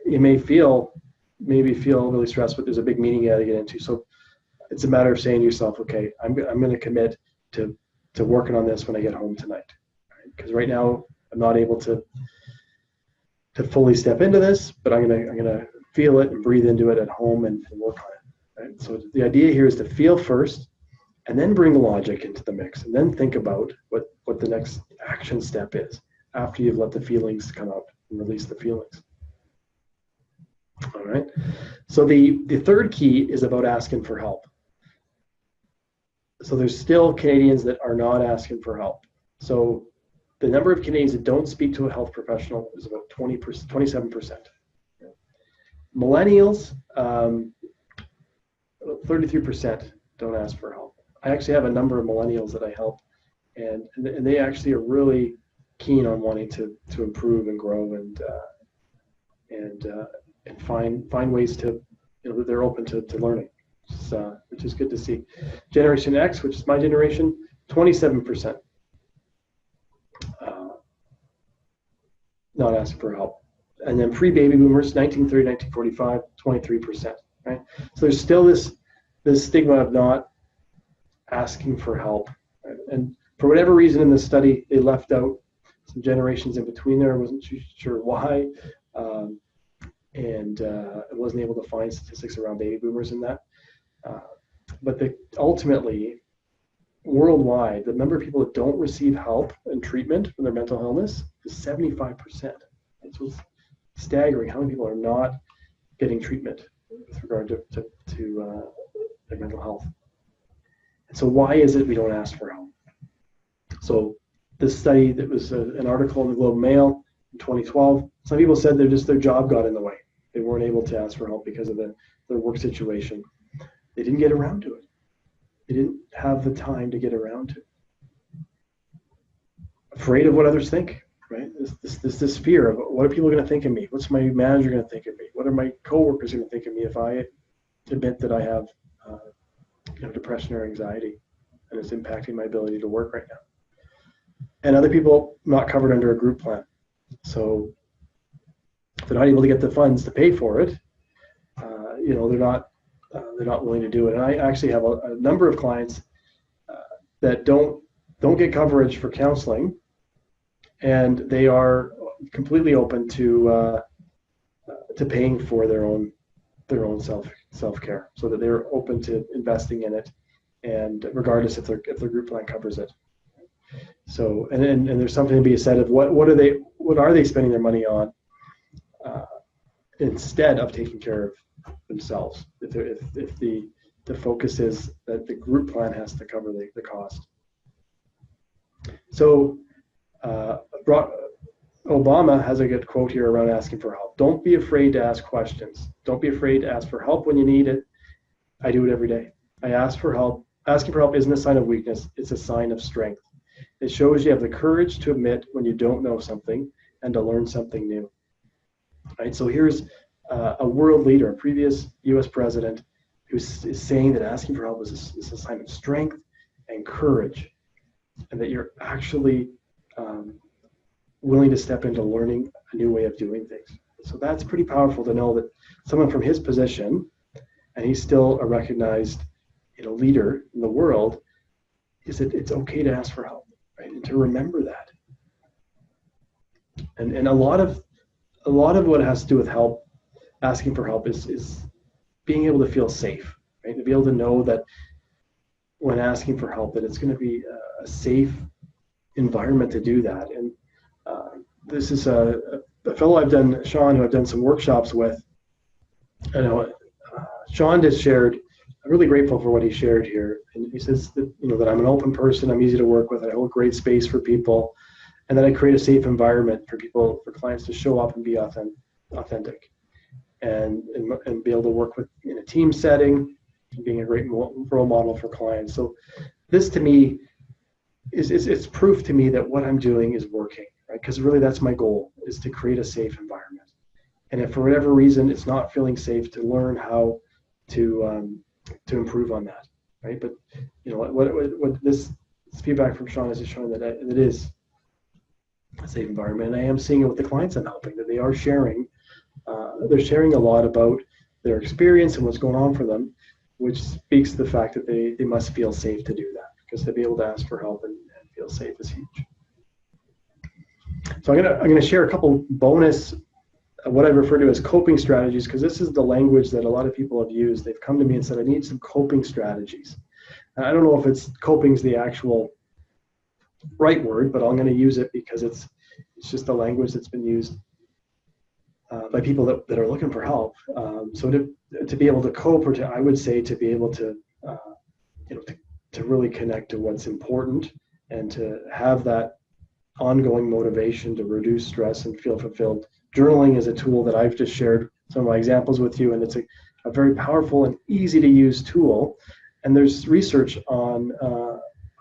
you may feel really stressed, but there's a big meeting you got to get into. So it's a matter of saying to yourself, okay, I'm going to commit to working on this when I get home tonight. Because right now I'm not able to fully step into this, but I'm gonna feel it and breathe into it at home and work on it. Right? So the idea here is to feel first, and then bring logic into the mix, and then think about what the next action step is after you've let the feelings come out and release the feelings. All right. So the third key is about asking for help. So there's still Canadians that are not asking for help. So the number of Canadians that don't speak to a health professional is about 27%. Millennials, 33% don't ask for help. I actually have a number of millennials that I help, and they actually are really keen on wanting to improve and grow and find ways to, that they're open to learning, which is good to see. Generation X, which is my generation, 27% not asking for help. And then pre-baby boomers, 1930, 1945, 23%, right? So there's still this stigma of not asking for help. Right? And for whatever reason in this study, they left out some generations in between there. I wasn't too sure why. I wasn't able to find statistics around baby boomers in that. But ultimately, worldwide, the number of people that don't receive help and treatment for their mental illness is 75%. And so it's staggering how many people are not getting treatment with regard to their mental health. And so why is it we don't ask for help? So this study, that was an article in the Globe and Mail in 2012, some people said their job got in the way. They weren't able to ask for help because of their work situation. They didn't get around to it. They didn't have the time to get around to it. Afraid of what others think, right? This fear of what are people going to think of me? What's my manager going to think of me? What are my coworkers going to think of me if I admit that I have depression or anxiety and it's impacting my ability to work right now? And other people not covered under a group plan. So if they're not able to get the funds to pay for it, they're not willing to do it. And I actually have a number of clients that don't get coverage for counseling, and they are completely open to paying for their own self-care, so that they're open to investing in it, and regardless if their group plan covers it. So and there's something to be said of what are they spending their money on instead of taking care of themselves, if the focus is that the group plan has to cover the cost. So Obama has a good quote here around asking for help. Don't be afraid to ask questions. Don't be afraid to ask for help when you need it. I do it every day. I ask for help. Asking for help isn't a sign of weakness. It's a sign of strength. It shows you have the courage to admit when you don't know something and to learn something new. Right? So here's a world leader, a previous U.S. president, who is saying that asking for help is a sign of strength and courage, and that you're actually willing to step into learning a new way of doing things. So that's pretty powerful to know that someone from his position, and he's still a recognized leader in the world, is that it's okay to ask for help, right? And to remember that. And a lot of what has to do with help, asking for help, is being able to feel safe, right? To be able to know that when asking for help, that it's going to be a safe environment to do that. And this is a fellow Sean, who I've done some workshops with. I know Sean just shared. I'm really grateful for what he shared here. And he says that that I'm an open person, I'm easy to work with, I hold great space for people, and that I create a safe environment for clients to show up and be authentic, and be able to work with in a team setting, being a great role model for clients. So this to me it's proof to me that what I'm doing is working, right? Because really that's my goal, is to create a safe environment. And if for whatever reason it's not feeling safe, to learn how to improve on that, right? But what this feedback from Sean is just showing that it is a safe environment. And I am seeing it with the clients I'm helping, that they are sharing. They're sharing a lot about their experience and what's going on for them, which speaks to the fact that they must feel safe to do that, because to be able to ask for help and feel safe is huge. So I'm gonna share a couple bonus, what I refer to as coping strategies, because this is the language that a lot of people have used. They've come to me and said, I need some coping strategies. And I don't know if coping is the actual right word, but I'm going to use it because it's just the language that's been used by people that are looking for help. So to be able to cope, or I would say to be able to to really connect to what's important, and to have that ongoing motivation to reduce stress and feel fulfilled. Journaling is a tool that I've just shared some of my examples with you, and it's a very powerful and easy to use tool. And there's research on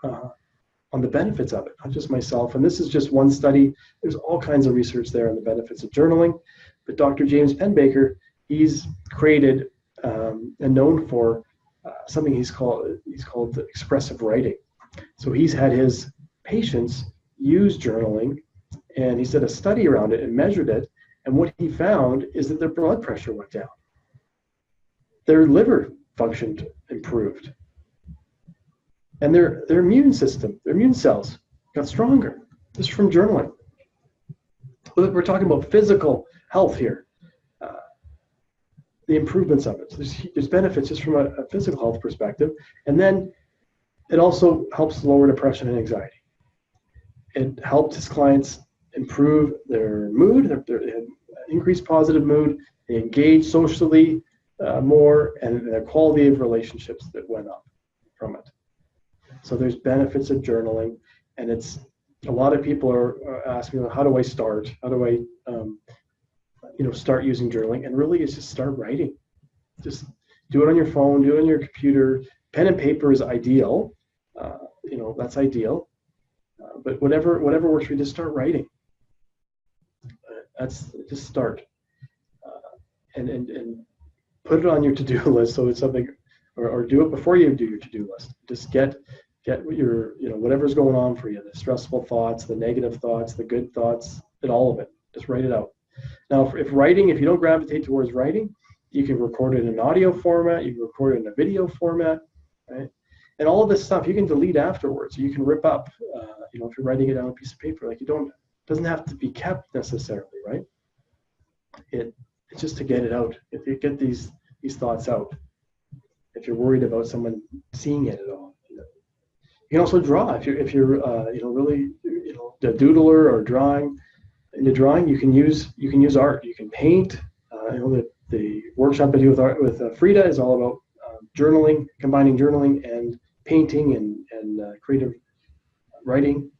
the benefits of it, not just myself. And this is just one study. There's all kinds of research there on the benefits of journaling. But Dr. James Penbaker, he's created and known for something he's called expressive writing. So he's had his patients use journaling, and he did a study around it and measured it. And what he found is that their blood pressure went down. Their liver function improved. And their immune system, their immune cells got stronger just from journaling. We're talking about physical health here, the improvements of it. So there's benefits just from a physical health perspective. And then it also helps lower depression and anxiety. It helped his clients improve their mood, their increased positive mood, they engage socially more, and their quality of relationships that went up from it. So there's benefits of journaling, and it's a lot of people are asking, how do I start? How do I, start using journaling? And really, it's just start writing. Just do it on your phone, do it on your computer. Pen and paper is ideal. That's ideal. But whatever works for you, just start writing. That's just start, and put it on your to-do list. So it's something, or do it before you do your to-do list. Just get your, whatever's going on for you, the stressful thoughts, the negative thoughts, the good thoughts, and all of it. Just write it out. Now, if you don't gravitate towards writing, you can record it in an audio format, you can record it in a video format, right? And all of this stuff you can delete afterwards. You can rip up, if you're writing it on a piece of paper, it doesn't have to be kept necessarily, right? It's just to get it out. If you get these thoughts out, if you're worried about someone seeing it at all. You can also draw if you're really a doodler or drawing. In the drawing, you can use art. You can paint. The workshop I do with Frida is all about journaling, combining journaling and painting and creative writing.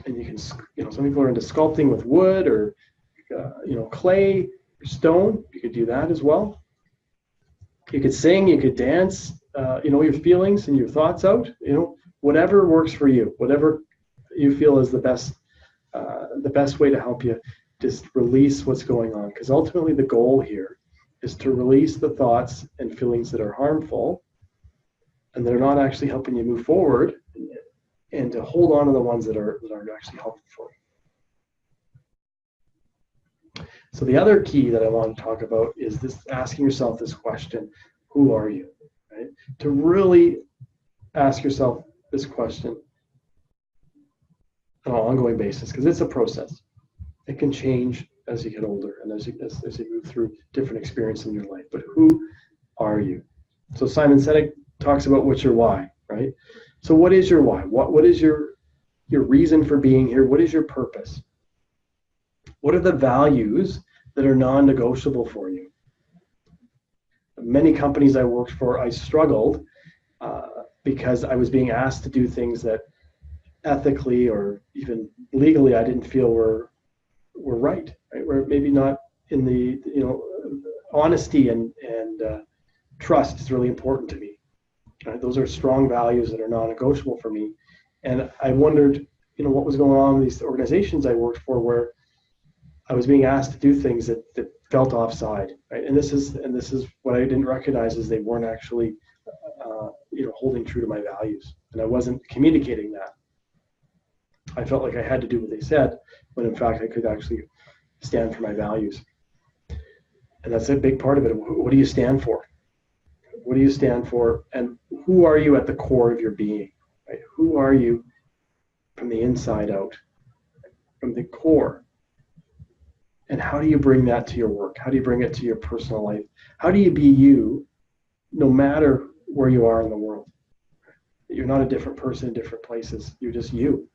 And you can, some people are into sculpting with wood or clay or stone. You could do that as well. You could sing, you could dance, your feelings and your thoughts out, whatever works for you, whatever you feel is the best way to help you just release what's going on. Because ultimately the goal here is to release the thoughts and feelings that are harmful and they're not actually helping you move forward, and to hold on to the ones that are actually helpful for you. So the other key that I want to talk about is this: asking yourself this question: who are you? Right? To really ask yourself this question on an ongoing basis, because it's a process. It can change as you get older and as you move through different experiences in your life. But who are you? So Simon Sinek talks about what's your why, right? So what is your why? What is your reason for being here? What is your purpose? What are the values that are non-negotiable for you? Many companies I worked for, I struggled because I was being asked to do things that ethically or even legally I didn't feel were right? Where maybe not in the, honesty and trust is really important to me. Right? Those are strong values that are non-negotiable for me. And I wondered, what was going on in these organizations I worked for where I was being asked to do things that felt offside, right? And this is what I didn't recognize, is they weren't actually, holding true to my values, and I wasn't communicating that. I felt like I had to do what they said, when in fact I could actually stand for my values. And that's a big part of it. What do you stand for? What do you stand for? And who are you at the core of your being? Right? Who are you from the inside out, from the core? And how do you bring that to your work? How do you bring it to your personal life? How do you be you, no matter where you are in the world? You're not a different person in different places. You're just you,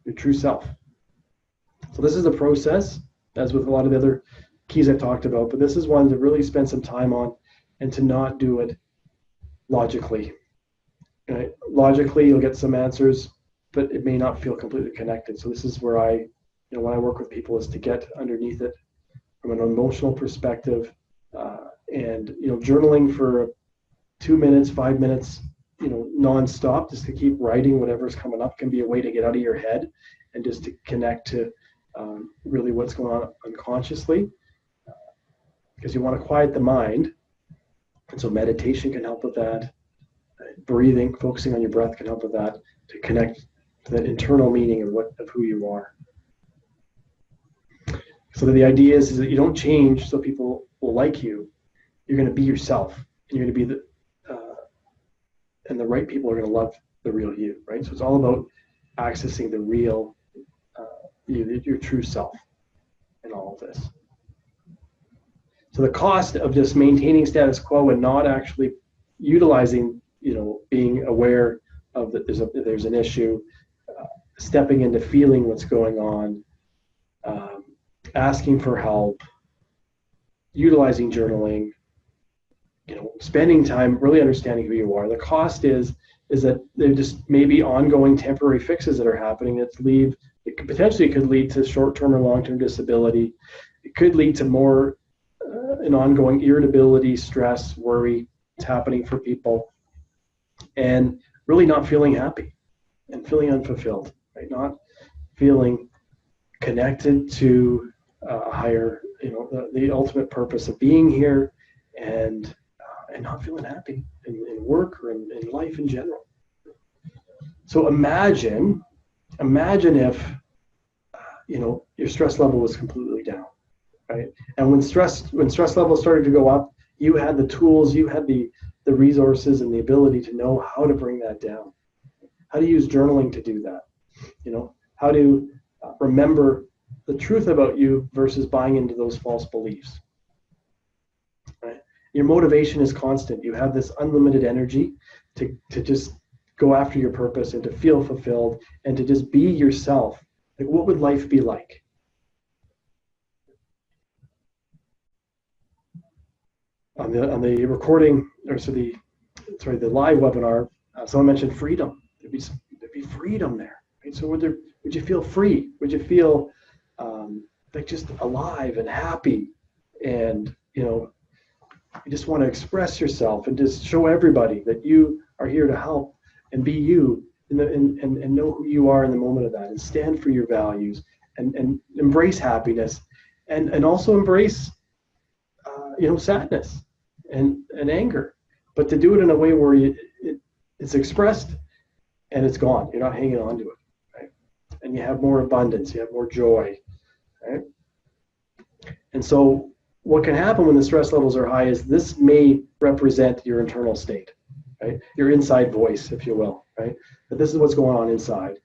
your true self. So this is a process, as with a lot of the other keys I've talked about, but this is one to really spend some time on and to not do it logically. Right? Logically, you'll get some answers, but it may not feel completely connected. So this is where when I work with people, is to get underneath it from an emotional perspective, and journaling for 2 minutes, 5 minutes, nonstop, just to keep writing whatever's coming up, can be a way to get out of your head and just to connect to really what's going on unconsciously, because you want to quiet the mind. And so meditation can help with that. Breathing, focusing on your breath can help with that, to connect to that internal meaning of who you are. So the idea is that you don't change so people will like you. You're going to be yourself, and you're going to be and the right people are going to love the real you, right? So it's all about accessing the real, your true self in all of this. So the cost of just maintaining status quo and not actually utilizing, being aware of that there's an issue, stepping into feeling what's going on, asking for help, utilizing journaling, spending time really understanding who you are. The cost is that there just maybe ongoing temporary fixes that are happening it could lead to short-term or long-term disability. It could lead to more an ongoing irritability, stress, worry. It's happening for people, and really not feeling happy and feeling unfulfilled, right? Not feeling connected to a higher, the ultimate purpose of being here, and not feeling happy in work or in life in general. So imagine if your stress level was completely down, right? And when stress levels started to go up, you had the tools, you had the resources and the ability to know how to bring that down, how to use journaling to do that, how to remember the truth about you versus buying into those false beliefs. Right? Your motivation is constant. You have this unlimited energy to just go after your purpose and to feel fulfilled and to just be yourself. Like, what would life be like? On the recording, the live webinar, someone mentioned freedom. There'd be freedom there, right? So would you feel free? Would you feel like just alive and happy, and you just want to express yourself and just show everybody that you are here to help and be you, and know who you are in the moment of that, and stand for your values, and embrace happiness, and also embrace sadness and anger, but to do it in a way where it's expressed and it's gone. You're not hanging on to it, right? And you have more abundance, you have more joy, right? And so what can happen when the stress levels are high is this may represent your internal state, right? Your inside voice, if you will, right? But this is what's going on inside.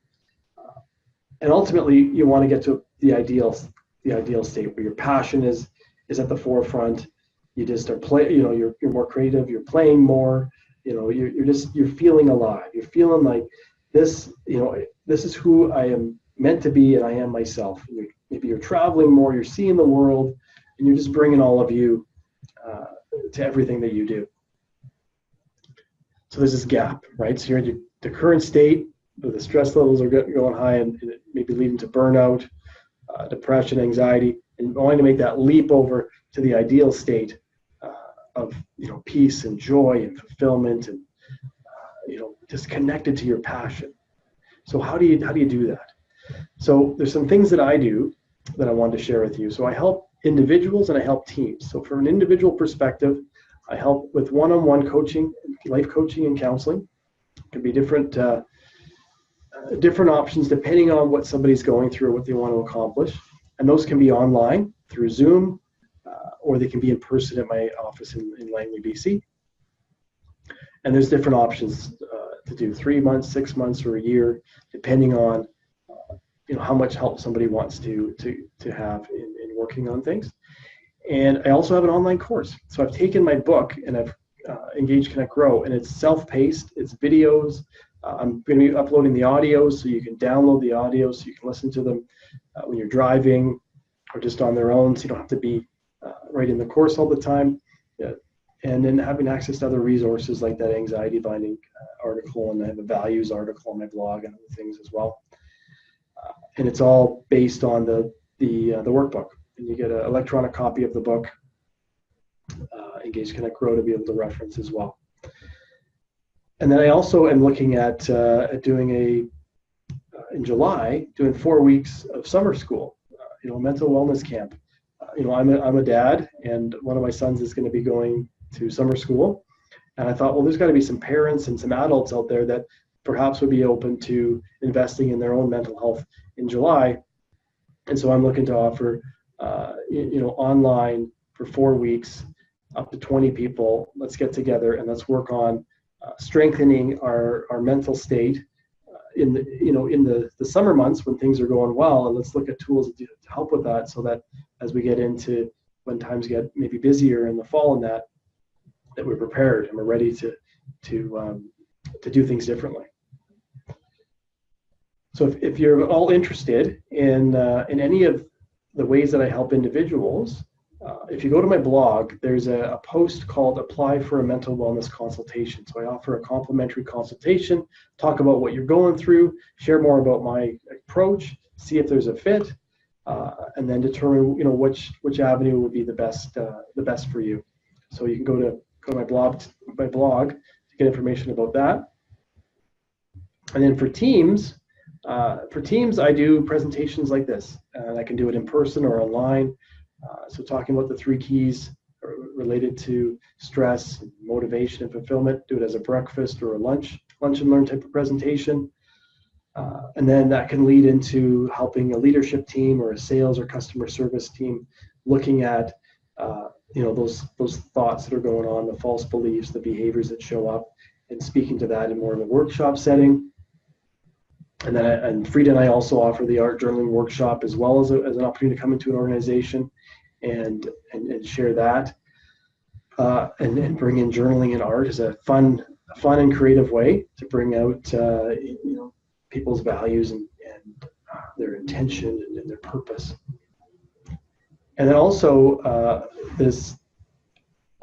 And ultimately, you want to get to the ideal state where your passion is at the forefront. You just are you're more creative, you're playing more, you're feeling alive. You're feeling like this, this is who I am meant to be, and I am myself. Maybe you're traveling more, you're seeing the world, and you're just bringing all of you to everything that you do. So there's this gap, right? So you're in the current state, where the stress levels are going high, and it may be leading to burnout, depression, anxiety, and wanting to make that leap over to the ideal state of peace and joy and fulfillment, and just connected to your passion. So how do you do that? So there's some things that I do that I wanted to share with you. So I help individuals and I help teams. So from an individual perspective, I help with one-on-one coaching, life coaching, and counseling. It can be different options depending on what somebody's going through, what they want to accomplish. And those can be online through Zoom, or they can be in person at my office in Langley, BC. And there's different options to do 3 months, 6 months, or a year, depending on how much help somebody wants to have in working on things. And I also have an online course. So I've taken my book and I've Engage, Connect, Grow, and it's self-paced, it's videos. I'm going to be uploading the audios, so you can download the audios so you can listen to them when you're driving or just on their own, so you don't have to be right in the course all the time. And then having access to other resources like that anxiety binding article, and I have a values article on my blog and other things as well. And it's all based on the workbook. and you get an electronic copy of the book, Engage, Connect, Grow, to be able to reference as well. And then I also am looking at doing in July, doing 4 weeks of summer school, mental wellness camp. I'm a dad, and one of my sons is going to be going to summer school. And I thought, well, there's got to be some parents and some adults out there that perhaps would be open to investing in their own mental health in July. And so I'm looking to offer, online for 4 weeks, up to 20 people. Let's get together and let's work on strengthening our mental state in the summer months when things are going well, and let's look at tools to help with that, so that as we get into when times get maybe busier in the fall and that we're prepared and we're ready to do things differently. So if you're all interested in any of the ways that I help individuals, if you go to my blog, there's a post called Apply for a Mental Wellness Consultation. So I offer a complimentary consultation, talk about what you're going through, share more about my approach, see if there's a fit, and then determine which avenue would be the best for you. So you can go to my blog to get information about that. And then for teams, I do presentations like this, and I can do it in person or online. So talking about the 3 keys related to stress, motivation, and fulfillment, do it as a breakfast or a lunch and learn type of presentation. And then that can lead into helping a leadership team or a sales or customer service team looking at those thoughts that are going on, the false beliefs, the behaviors that show up, and speaking to that in more of a workshop setting. And then Frida and I also offer the art journaling workshop as well as an opportunity to come into an organization and share that, and bring in journaling and art as a fun and creative way to bring out people's values and their intention and their purpose. And then also this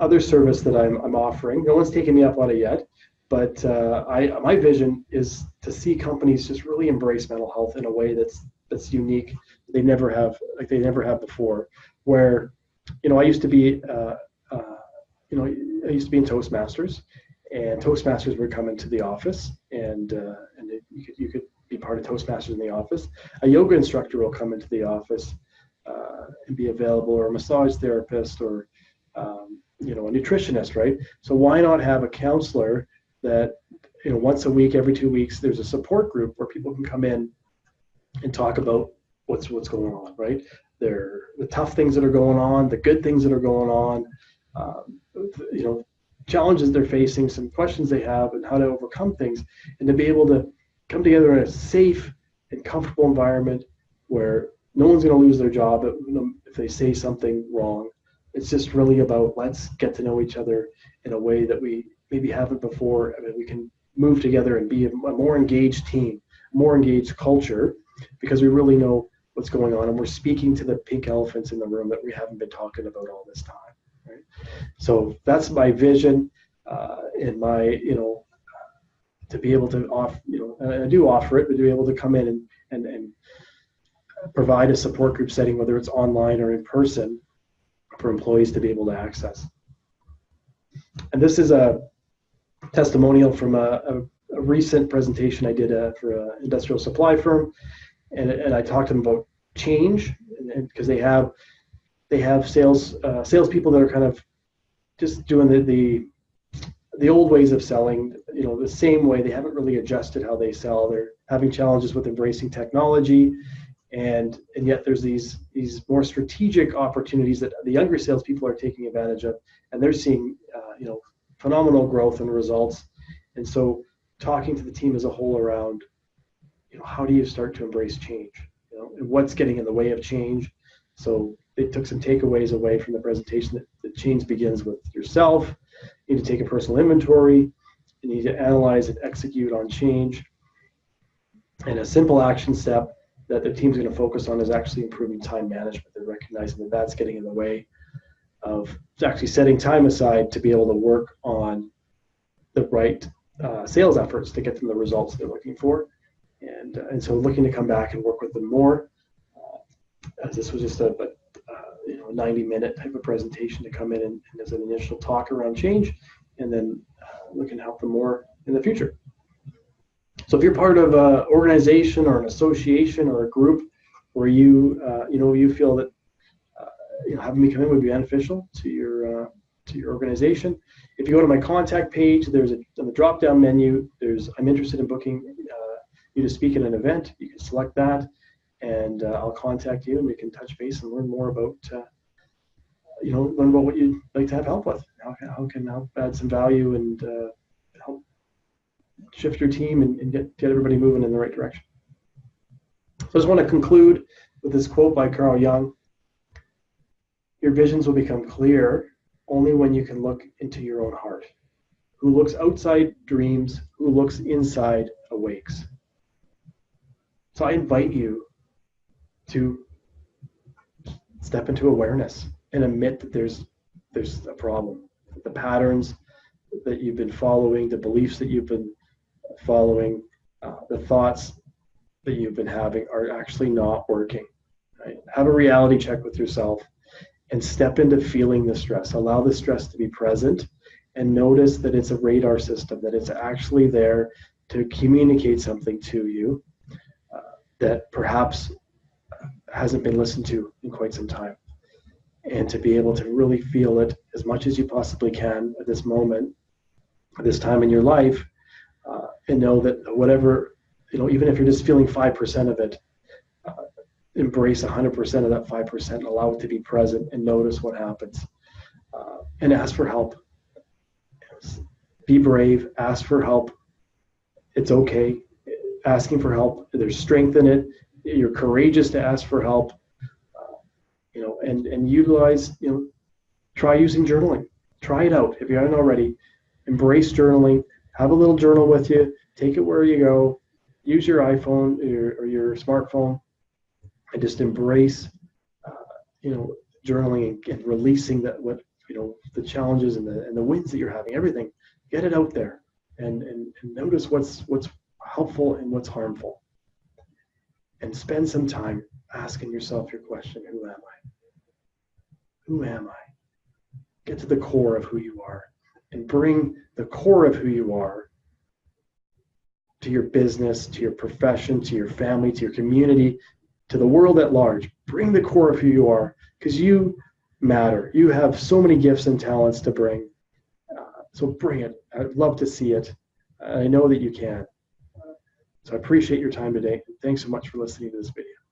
other service that I'm offering, no one's taken me up on it yet, but my vision is to see companies just really embrace mental health in a way that's unique. They never have before. Where, I used to be, I used to be in Toastmasters, and Toastmasters would come into the office, and you could be part of Toastmasters in the office. A yoga instructor will come into the office and be available, or a massage therapist, or a nutritionist, right? So why not have a counselor that once a week, every 2 weeks, there's a support group where people can come in and talk about what's going on, right? The tough things that are going on, the good things that are going on, challenges they're facing, some questions they have, and how to overcome things, and to be able to come together in a safe and comfortable environment where no one's going to lose their job if they say something wrong. It's just really about, let's get to know each other in a way that we maybe haven't before. I mean, we can move together and be a more engaged team, more engaged culture, because we really know what's going on, and we're speaking to the pink elephants in the room that we haven't been talking about all this time, right? So that's my vision, and my, to be able to offer, and I do offer it, but to be able to come in and provide a support group setting, whether it's online or in person, for employees to be able to access. And this is a testimonial from a recent presentation I did for an industrial supply firm. And I talked to them about change, and because they have salespeople that are kind of just doing the old ways of selling, the same way. They haven't really adjusted how they sell. They're having challenges with embracing technology, and yet there's these more strategic opportunities that the younger salespeople are taking advantage of, and they're seeing phenomenal growth and results. And so talking to the team as a whole around, how do you start to embrace change, and what's getting in the way of change? So they took some takeaways away from the presentation that change begins with yourself. You need to take a personal inventory. You need to analyze and execute on change. And a simple action step that the team's going to focus on is actually improving time management. They're recognizing that that's getting in the way of actually setting time aside to be able to work on the right sales efforts to get them the results they're looking for. And so looking to come back and work with them more, as this was just a 90-minute type of presentation to come in and as an initial talk around change, and then we can help them more in the future. So if you're part of an organization or an association or a group where you feel that having me come in would be beneficial to your organization, if you go to my contact page, there's on the drop-down menu, I'm interested in booking you to speak at an event. You can select that, and I'll contact you, and we can touch base and learn more about learn about what you'd like to have help with. How can help add some value and help shift your team and get everybody moving in the right direction. So I just want to conclude with this quote by Carl Jung. Your visions will become clear only when you can look into your own heart. Who looks outside dreams, who looks inside awakes. So I invite you to step into awareness and admit that there's a problem. The patterns that you've been following, the beliefs that you've been following, the thoughts that you've been having are actually not working. Right? Have a reality check with yourself and step into feeling the stress. Allow the stress to be present and notice that it's a radar system, that it's actually there to communicate something to you that perhaps hasn't been listened to in quite some time. And to be able to really feel it as much as you possibly can at this moment, at this time in your life, and know that whatever, even if you're just feeling 5% of it, embrace 100% of that 5%, allow it to be present and notice what happens. And ask for help. Be brave, ask for help. It's okay. Asking for help, there's strength in it. You're courageous to ask for help, and utilize, try using journaling. Try it out if you haven't already. Embrace journaling. Have a little journal with you. Take it where you go. Use your iPhone or your smartphone, and just embrace, journaling and releasing the challenges and the wins that you're having. Everything, get it out there, and notice what's helpful and what's harmful, and spend some time asking yourself your question: who am I? Who am I? Get to the core of who you are, and bring the core of who you are to your business, to your profession, to your family, to your community, to the world at large. Bring the core of who you are, because you matter. You have so many gifts and talents to bring. So bring it. I'd love to see it. I know that you can. So I appreciate your time today. Thanks so much for listening to this video.